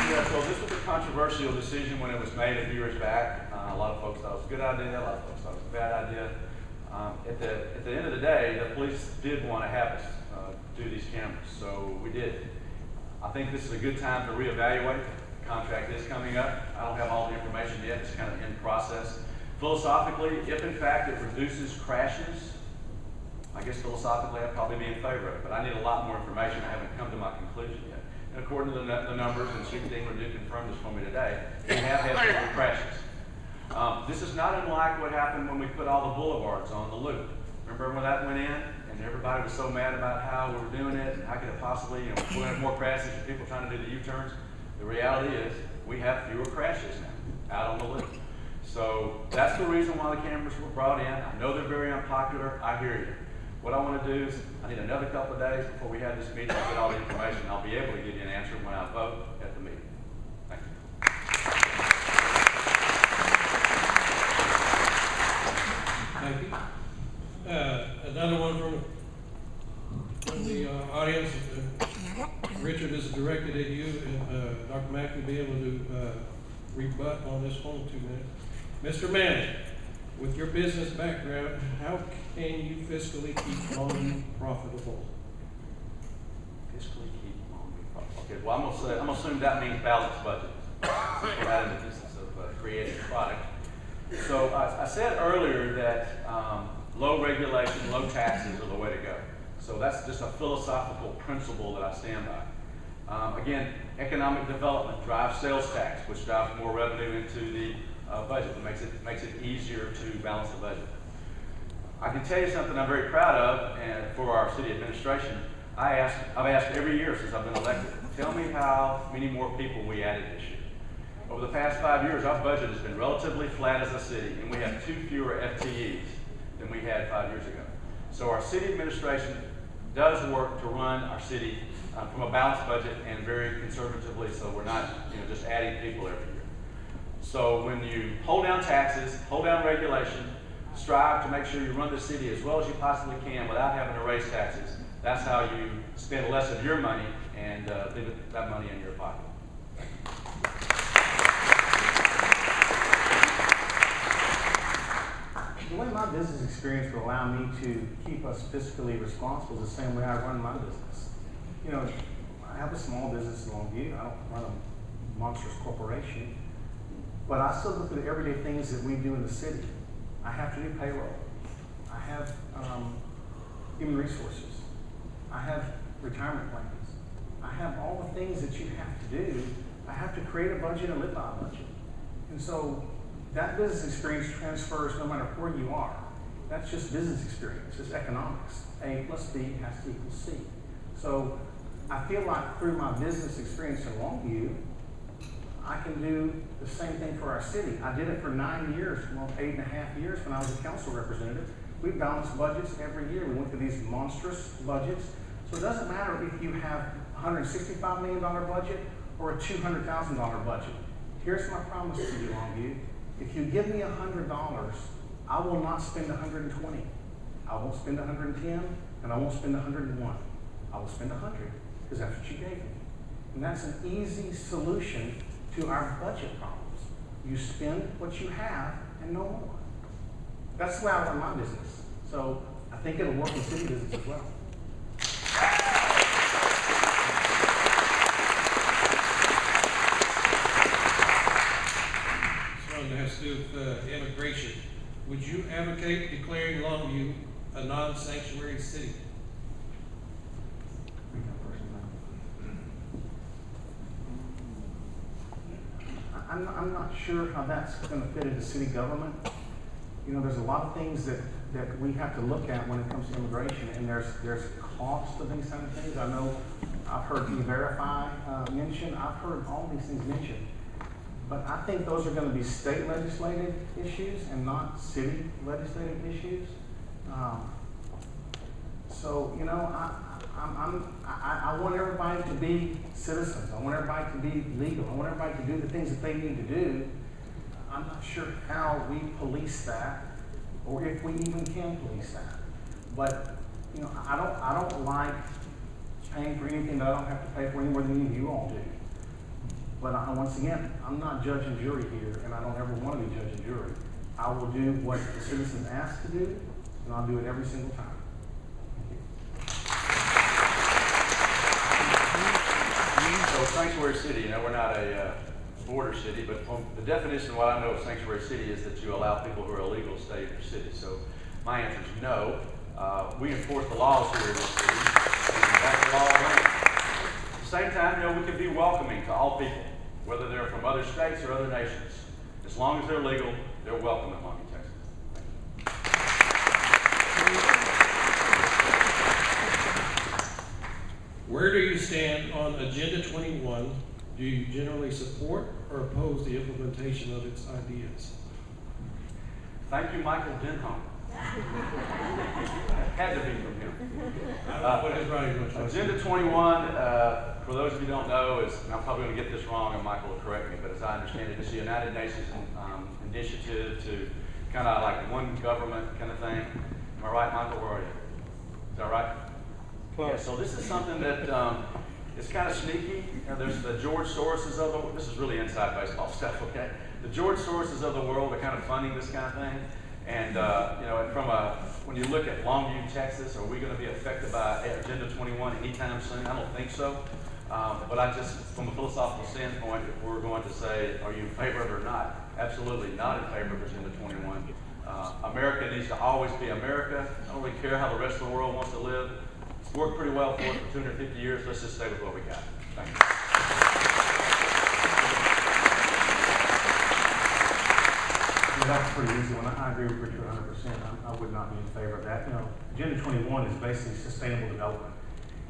C: Yeah, so this was a controversial decision when it was made a few years back. A lot of folks thought it was a good idea, a lot of folks thought it was a bad idea. At the end of the day, the police did want to have us do these cameras, so we did. I think this is a good time to reevaluate. The contract is coming up. I don't have all the information yet. It's kind of in process. Philosophically, if in fact it reduces crashes, I guess philosophically I'd probably be in favor of it, but I need a lot more information. I haven't come to my conclusion yet. And according to the numbers, and Chief Dean did confirm this for me today, we have had fewer crashes. This is not unlike what happened when we put all the boulevards on the loop. Remember when that went in? And everybody was so mad about how we were doing it and how could it possibly, we're going to have more crashes and people trying to do the U-turns. The reality is we have fewer crashes now out on the loop. So that's the reason why the cameras were brought in. I know they're very unpopular. I hear you. What I want to do is I need another couple of days before we have this meeting to get all the information. I'll be able to give you an answer when I vote at the meeting. Thank you.
A: Thank you. Another one from the audience. Richard, this is directed at you, and Dr. Mack will be able to rebut on this one in 2 minutes. Mr. Manning, with your business background, how can you fiscally keep Longview profitable?
C: Fiscally keep Longview profitable. Okay, well, I'm gonna assume that means balanced budget. We're not in the business of creating a product. So I said earlier that low regulation, low taxes are the way to go. So that's just a philosophical principle that I stand by. Again, economic development drives sales tax, which drives more revenue into the budget. It makes it easier to balance the budget. I can tell you something I'm very proud of, and for our city administration, I've asked every year since I've been elected, tell me how many more people we added this year. Over the past 5 years, our budget has been relatively flat as a city, and we have 2 fewer FTEs than we had 5 years ago. So our city administration does work to run our city from a balanced budget and very conservatively, so we're not just adding people every year. So when you hold down taxes, hold down regulation, strive to make sure you run the city as well as you possibly can without having to raise taxes, that's how you spend less of your money and leave that money in your pocket.
B: The way my business experience will allow me to keep us fiscally responsible is the same way I run my business. I have a small business in Longview. I don't run a monstrous corporation. But I still look at the everyday things that we do in the city. I have to do payroll. I have human resources. I have retirement plans. I have all the things that you have to do. I have to create a budget and live by a budget. And so that business experience transfers no matter where you are. That's just business experience, it's economics. A plus B has to equal C. So I feel like through my business experience in Longview, I can do the same thing for our city. I did it for 9 years, well, 8.5 years when I was a council representative. We balanced budgets every year. We went through these monstrous budgets. So it doesn't matter if you have a $165 million budget or a $200,000 budget. Here's my promise to you, Longview. If you give me $100, I will not spend 120. I won't spend 110, and I won't spend 101. I will spend 100, because that's what you gave me. And that's an easy solution to our budget problems. You spend what you have and no more. That's the way I run my business. So I think it'll work in city business as well.
A: That has to do with immigration. Would you advocate declaring Longview a non-sanctuary city?
B: I'm not sure how that's going to fit into city government. You know, there's a lot of things that we have to look at when it comes to immigration, and there's cost of these kind of things. I know I've heard E-Verify mentioned. I've heard all these things mentioned. But I think those are going to be state legislative issues and not city legislative issues. So, you know, I want everybody to be citizens. I want everybody to be legal. I want everybody to do the things that they need to do. I'm not sure how we police that, or if we even can police that. But, you know, I don't like paying for anything that I don't have to pay for any more than any of you all do. But once again, I'm not judge and jury here, and I don't ever want to be judge and jury. I will do what the citizens ask to do, and I'll do it every single time.
C: So Sanctuary City, you know, we're not a border city, but the definition of what I know of Sanctuary City is that you allow people who are illegal to stay in your city. So my answer is no. We enforce the laws here in this city, and that's the law of the land. At the same time, you know, we can be welcoming to all people, whether they're from other states or other nations. As long as they're legal, they're welcome in Longview, Texas.
A: Where do you stand on Agenda 21? Do you generally support or oppose the implementation of its ideas?
C: Thank you, Michael Denholm. Had to be from him. Agenda 21, for those of you who don't know, is, and I'm probably going to get this wrong, and Michael will correct me, but as I understand it, it's the United Nations initiative to kind of like one government kind of thing. Am I right, Michael? Where are you? Is that right? Close. Yeah, so this is something that is kind of sneaky. You know, there's the George Soroses of the world. This is really inside baseball stuff, okay? The George Soroses of the world are kind of funding this kind of thing. And, you know, when you look at Longview, Texas, are we going to be affected by Agenda 21 anytime soon? I don't think so. But I just, from a philosophical standpoint, if we're going to say, are you in favor of it or not? Absolutely not in favor of Agenda 21. America needs to always be America. I don't really care how the rest of the world wants to live. It's worked pretty well for us for 250 years. Let's just stay with what we got. Thank you.
B: That's pretty easy one. I agree with Richard 100%. I would not be in favor of that. You know, Agenda 21 is basically sustainable development.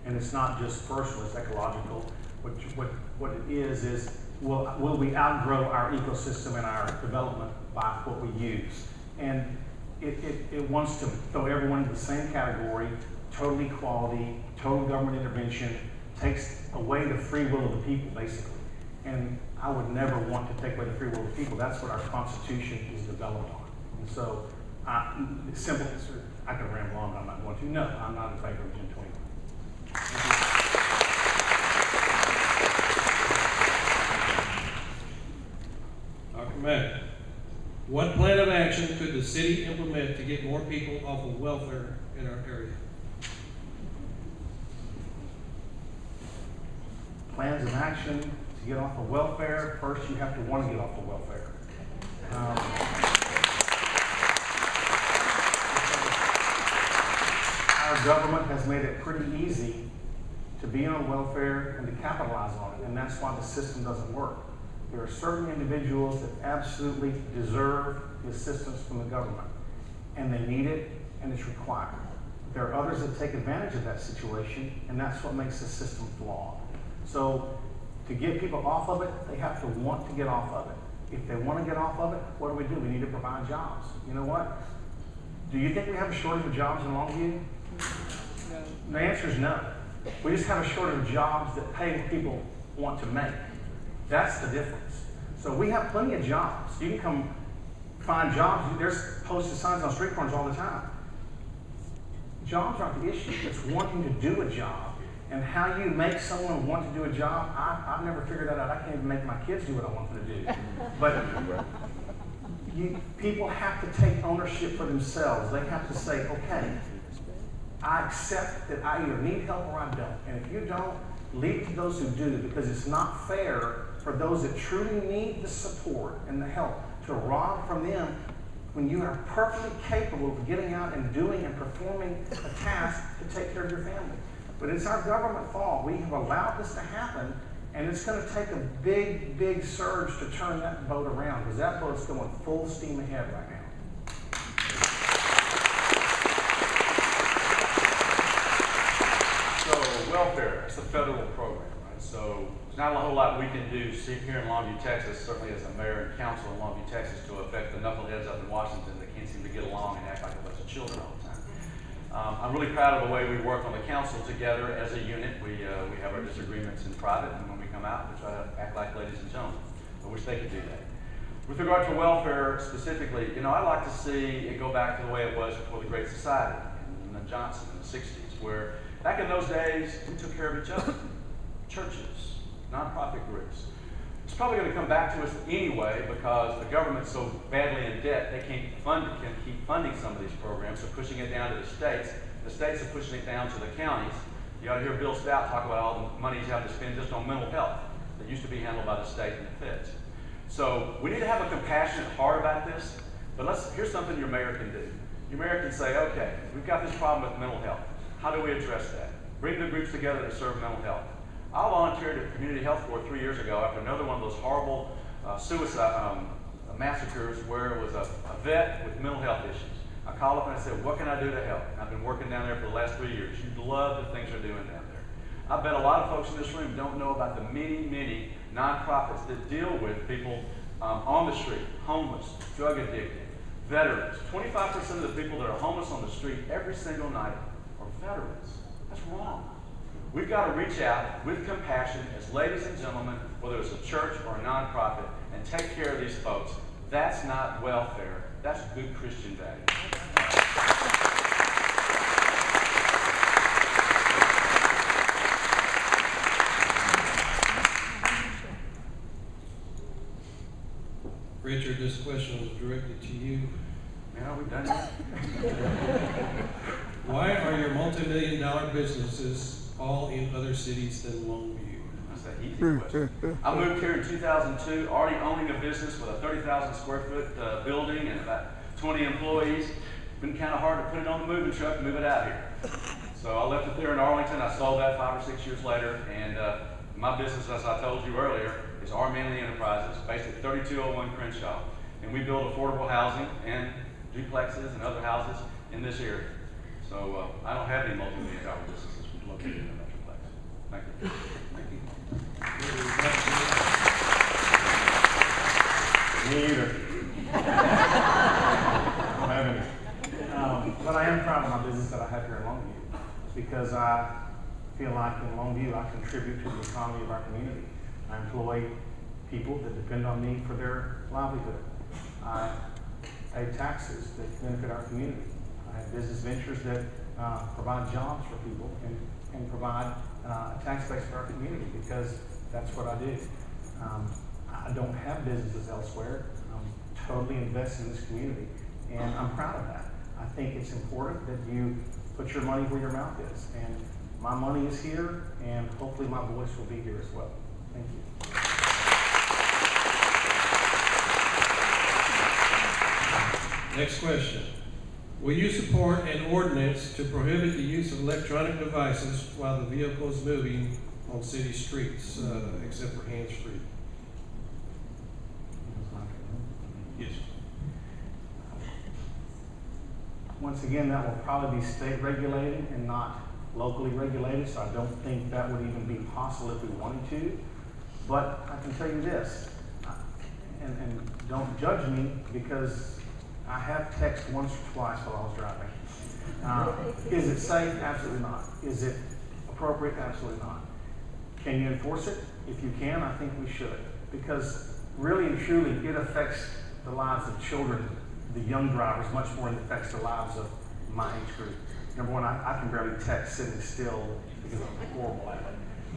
B: And it's not just personal, it's ecological. What it is will we outgrow our ecosystem and our development by what we use? And it wants to throw everyone into the same category, total equality, total government intervention, takes away the free will of the people, basically. And I would never want to take away the free will of the people. That's what our Constitution is developed on. And so, simple answer, I could ramble on, but I'm not going to. No, I'm not in favor of Agenda 21.
A: Dr. Mack, what plan of action could the city implement to get more people off of welfare in our area?
B: Plans of action to get off of welfare. First, you have to want to get off of welfare. Our government has made it pretty easy to be on welfare and to capitalize on it, and that's why the system doesn't work. There are certain individuals that absolutely deserve the assistance from the government, and they need it, and it's required. There are others that take advantage of that situation, and that's what makes the system flawed. So to get people off of it, they have to want to get off of it. If they want to get off of it, what do? We need to provide jobs. You know what? Do you think we have a shortage of jobs in Longview? No. The answer is no. We just have a shortage of jobs that pay what people want to make. That's the difference. So we have plenty of jobs. You can come find jobs. There's posted signs on street corners all the time. Jobs aren't the issue. It's wanting to do a job. And how you make someone want to do a job, I've never figured that out. I can't even make my kids do what I want them to do. But people have to take ownership for themselves. They have to say, okay, I accept that I either need help or I don't. And if you don't, leave it to those who do, because it's not fair for those that truly need the support and the help to rob from them when you are perfectly capable of getting out and doing and performing a task to take care of your family. But it's our government fault. We have allowed this to happen, And it's going to take a big, big surge to turn that boat around, because that boat's going full steam ahead right now.
C: So welfare, it's a federal program, right? So there's not a whole lot we can do here in Longview, Texas, certainly as a mayor and council in Longview, Texas, to affect the knuckleheads up in Washington that can't seem to get along and act like a bunch of children all the time. I'm really proud of the way we work on the council together as a unit. We have our disagreements in private, and when we come out, we try to act like ladies and gentlemen. I wish they could do that. With regard to welfare specifically, I'd like to see it go back to the way it was before the Great Society in the Johnson in the 60s, where back in those days, we took care of each other. Churches, nonprofit groups. It's probably going to come back to us anyway because the government's so badly in debt they can't keep funding some of these programs. They're pushing it down to the states. The states are pushing it down to the counties. You ought to hear Bill Stout talk about all the money he's having to spend just on mental health that used to be handled by the state and the feds. So we need to have a compassionate heart about this. But here's something your mayor can do. Your mayor can say, okay, we've got this problem with mental health. How do we address that? Bring the groups together to serve mental health. I volunteered at Community Health Corps 3 years ago after another one of those horrible suicide massacres where it was a vet with mental health issues. I called up and I said, what can I do to help? And I've been working down there for the last 3 years. You'd love the things they're doing down there. I bet a lot of folks in this room don't know about the many, many nonprofits that deal with people on the street, homeless, drug addicted, veterans. 25% of the people that are homeless on the street every single night are veterans. That's wrong. We've got to reach out with compassion as ladies and gentlemen, whether it's a church or a nonprofit, and take care of these folks. That's not welfare. That's good Christian value.
A: Richard, this question was directed to you.
C: Yeah, we've done that.
A: Why are your multi-million-dollar businesses all in other cities than Longview?
C: That's an easy question. I moved here in 2002, already owning a business with a 30,000 square foot building and about 20 employees. Been kind of hard to put it on the moving truck and move it out here. So I left it there in Arlington. I sold that 5 or 6 years later, and my business, as I told you earlier, is R. Manley Enterprises, based at 3201 Crenshaw. And we build affordable housing and duplexes and other houses in this area. So I don't have any multi-million-dollar businesses located in the Metroplex. Thank you. Thank you.
B: Me either. I don't have any. But I am proud of my business that I have here in Longview because I feel like in Longview I contribute to the economy of our community. I employ people that depend on me for their livelihood. I pay taxes that benefit our community. I have business ventures that provide jobs for people and provide a tax base for our community because that's what I do. I don't have businesses elsewhere. I'm totally invested in this community, and I'm proud of that. I think it's important that you put your money where your mouth is, and my money is here, and hopefully my voice will be here as well. Thank you.
A: Next question. Will you support an ordinance to prohibit the use of electronic devices while the vehicle is moving on city streets, except for hands-free? Yes.
B: Once again, that will probably be state regulated and not locally regulated, so I don't think that would even be possible if we wanted to. But I can tell you this, and don't judge me because I have texted once or twice while I was driving. Is it safe? Absolutely not. Is it appropriate? Absolutely not. Can you enforce it? If you can, I think we should. Because really and truly, it affects the lives of children, the young drivers, much more than it affects the lives of my age group. Number one, I can barely text sitting still because I'm horrible at it.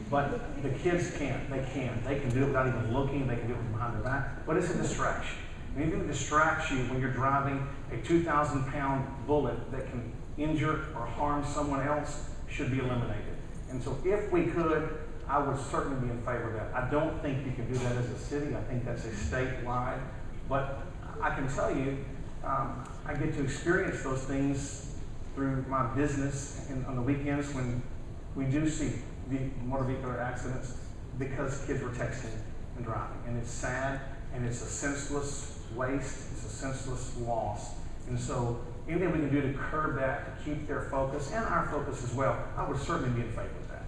B: But the kids can't. They can. They can do it without even looking. They can do it from behind their back. But it's a distraction. Anything that distracts you when you're driving a 2,000-pound bullet that can injure or harm someone else should be eliminated. And so if we could, I would certainly be in favor of that. I don't think you can do that as a city. I think that's a statewide. But I can tell you, I get to experience those things through my business and on the weekends when we do see the motor vehicle accidents. because kids were texting and driving. And it's sad, and it's a senseless waste, it's a senseless loss. And so anything we can do to curb that, to keep their focus, and our focus as well, I would certainly be in favor of that.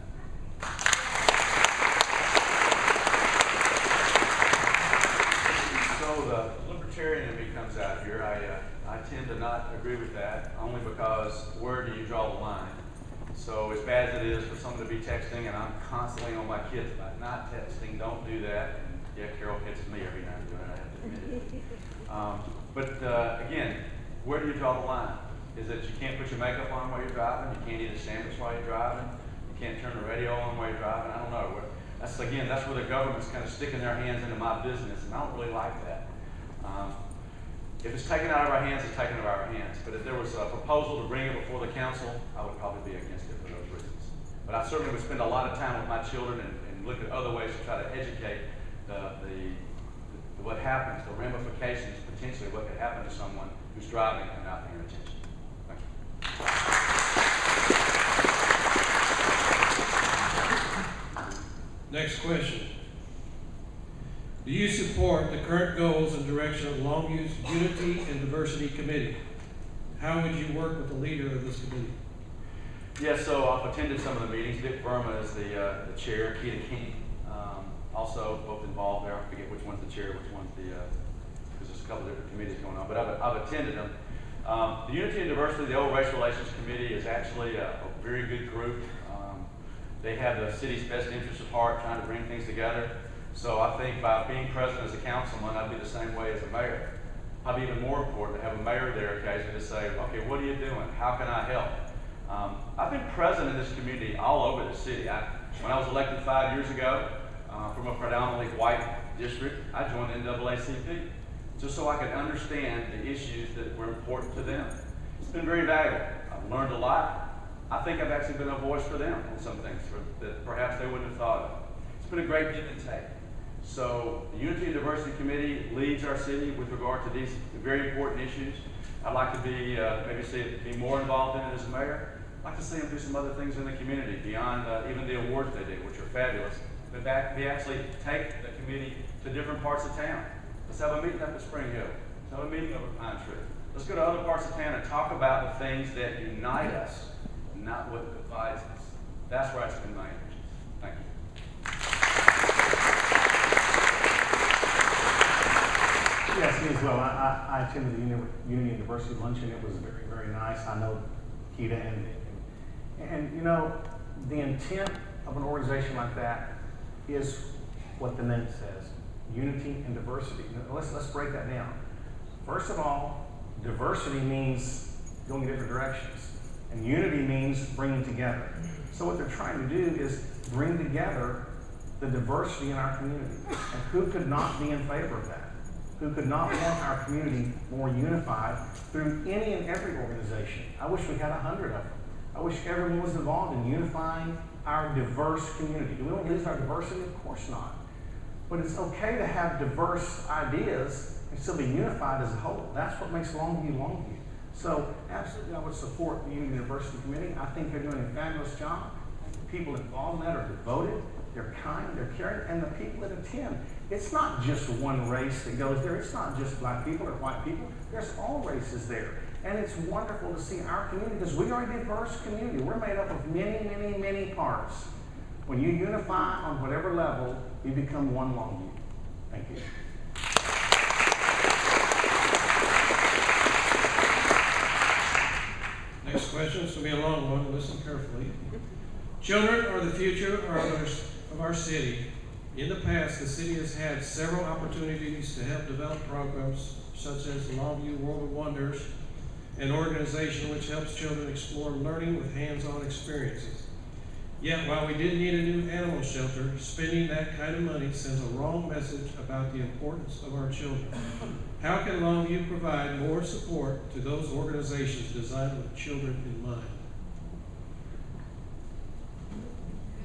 C: So the libertarian in me comes out here. I tend to not agree with that, only because where do you draw the line? So as bad as it is for someone to be texting, and I'm constantly on my kids about not texting, don't do that. And yeah, Carol hits me every now and then, I have to admit it. Again, where do you draw the line? Is it you can't put your makeup on while you're driving? You can't eat a sandwich while you're driving? You can't turn the radio on while you're driving? I don't know. That's where the government's kind of sticking their hands into my business, and I don't really like that. If it's taken out of our hands, it's taken out of our hands. But if there was a proposal to bring it before the council, I would probably be against it for those reasons. But I certainly would spend a lot of time with my children and look at other ways to try to educate what happens, the ramifications, potentially what could happen to someone who's driving and not paying attention. Thank you.
A: Next question. Do you support the current goals and direction of Longview's Unity and Diversity Committee? How would you work with the leader of this committee?
C: Yes, so I've attended some of the meetings. Dick Verma is the chair, Keita King. Also, both involved there. I forget which one's the chair, which one's the, because there's a couple of different committees going on, but I've attended them. The Unity and Diversity, the Old Race Relations Committee is actually a very good group. They have the city's best interest at heart, trying to bring things together. So I think by being present as a councilman, I'd be the same way as a mayor. Probably even more important to have a mayor there occasionally to say, okay, what are you doing? How can I help? I've been present in this community all over the city. When I was elected 5 years ago, from a predominantly white district, I joined the NAACP just so I could understand the issues that were important to them. It's been very valuable. I've learned a lot. I think I've actually been a voice for them on some things that perhaps they wouldn't have thought of. It's been a great give and take. So the Unity and Diversity Committee leads our city with regard to these very important issues. I'd like to be, be more involved in it as a mayor. I'd like to see them do some other things in the community beyond even the awards they do, which are fabulous. But they actually take the committee to different parts of town. Let's have a meeting up at Spring Hill. Let's have a meeting over at Pine Tree. Let's go to other parts of town and talk about the things that unite us, not what divides us. That's where I spend my energy. Thank you.
B: Yes, me as well. I attended the Unity and Diversity Luncheon. It was very, very nice. I know Keita and you know, the intent of an organization like that is what the name says, unity and diversity. Let's break that down. First of all, diversity means going in different directions, and unity means bringing together. So what they're trying to do is bring together the diversity in our community. And who could not be in favor of that? Who could not want our community more unified through any and every organization? I wish we had 100 of them. I wish everyone was involved in unifying our diverse community. Do we want to lose our diversity? Of course not. But it's okay to have diverse ideas and still be unified as a whole. That's what makes Longview Longview. So absolutely I would support the Unity and Diversity Committee. I think they're doing a fabulous job. The people involved in that are devoted, they're kind, they're caring, and the people that attend. It's not just one race that goes there. It's not just black people or white people. There's all races there. And it's wonderful to see our community, because we are a diverse community. We're made up of many, many, many parts. When you unify on whatever level, you become one Longview. Thank you.
A: Next question, it's going to be a long one. Listen carefully. Children are the future of our city. In the past, the city has had several opportunities to help develop programs such as the Longview World of Wonders, an organization which helps children explore learning with hands-on experiences. Yet, while we did need a new animal shelter, spending that kind of money sends a wrong message about the importance of our children. How can Longview provide more support to those organizations designed with children in mind?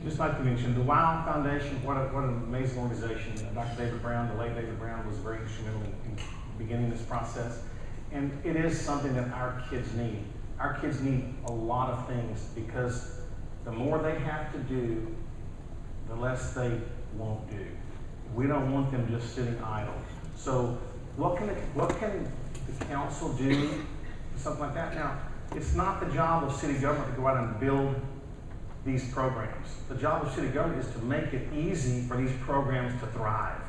B: Just like to mention, the WOW Foundation, what an amazing organization. Dr. David Brown, the late David Brown, was very instrumental in beginning this process. And it is something that our kids need. Our kids need a lot of things, because the more they have to do, the less they won't do. We don't want them just sitting idle. So what can the council do for something like that? Now, it's not the job of city government to go out and build these programs. The job of city government is to make it easy for these programs to thrive.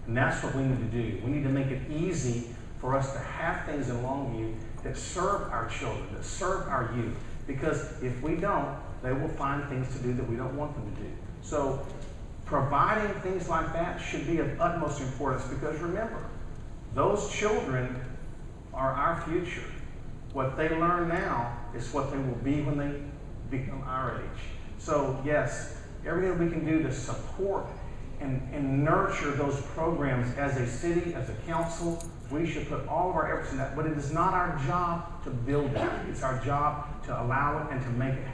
B: And that's what we need to do. We need to make it easy for us to have things in Longview that serve our children, that serve our youth. Because if we don't, they will find things to do that we don't want them to do. So providing things like that should be of utmost importance, because remember, those children are our future. What they learn now is what they will be when they become our age. So yes, everything we can do to support and nurture those programs as a city, as a council, we should put all of our efforts in that. But it is not our job to build it. It's our job to allow it and to make it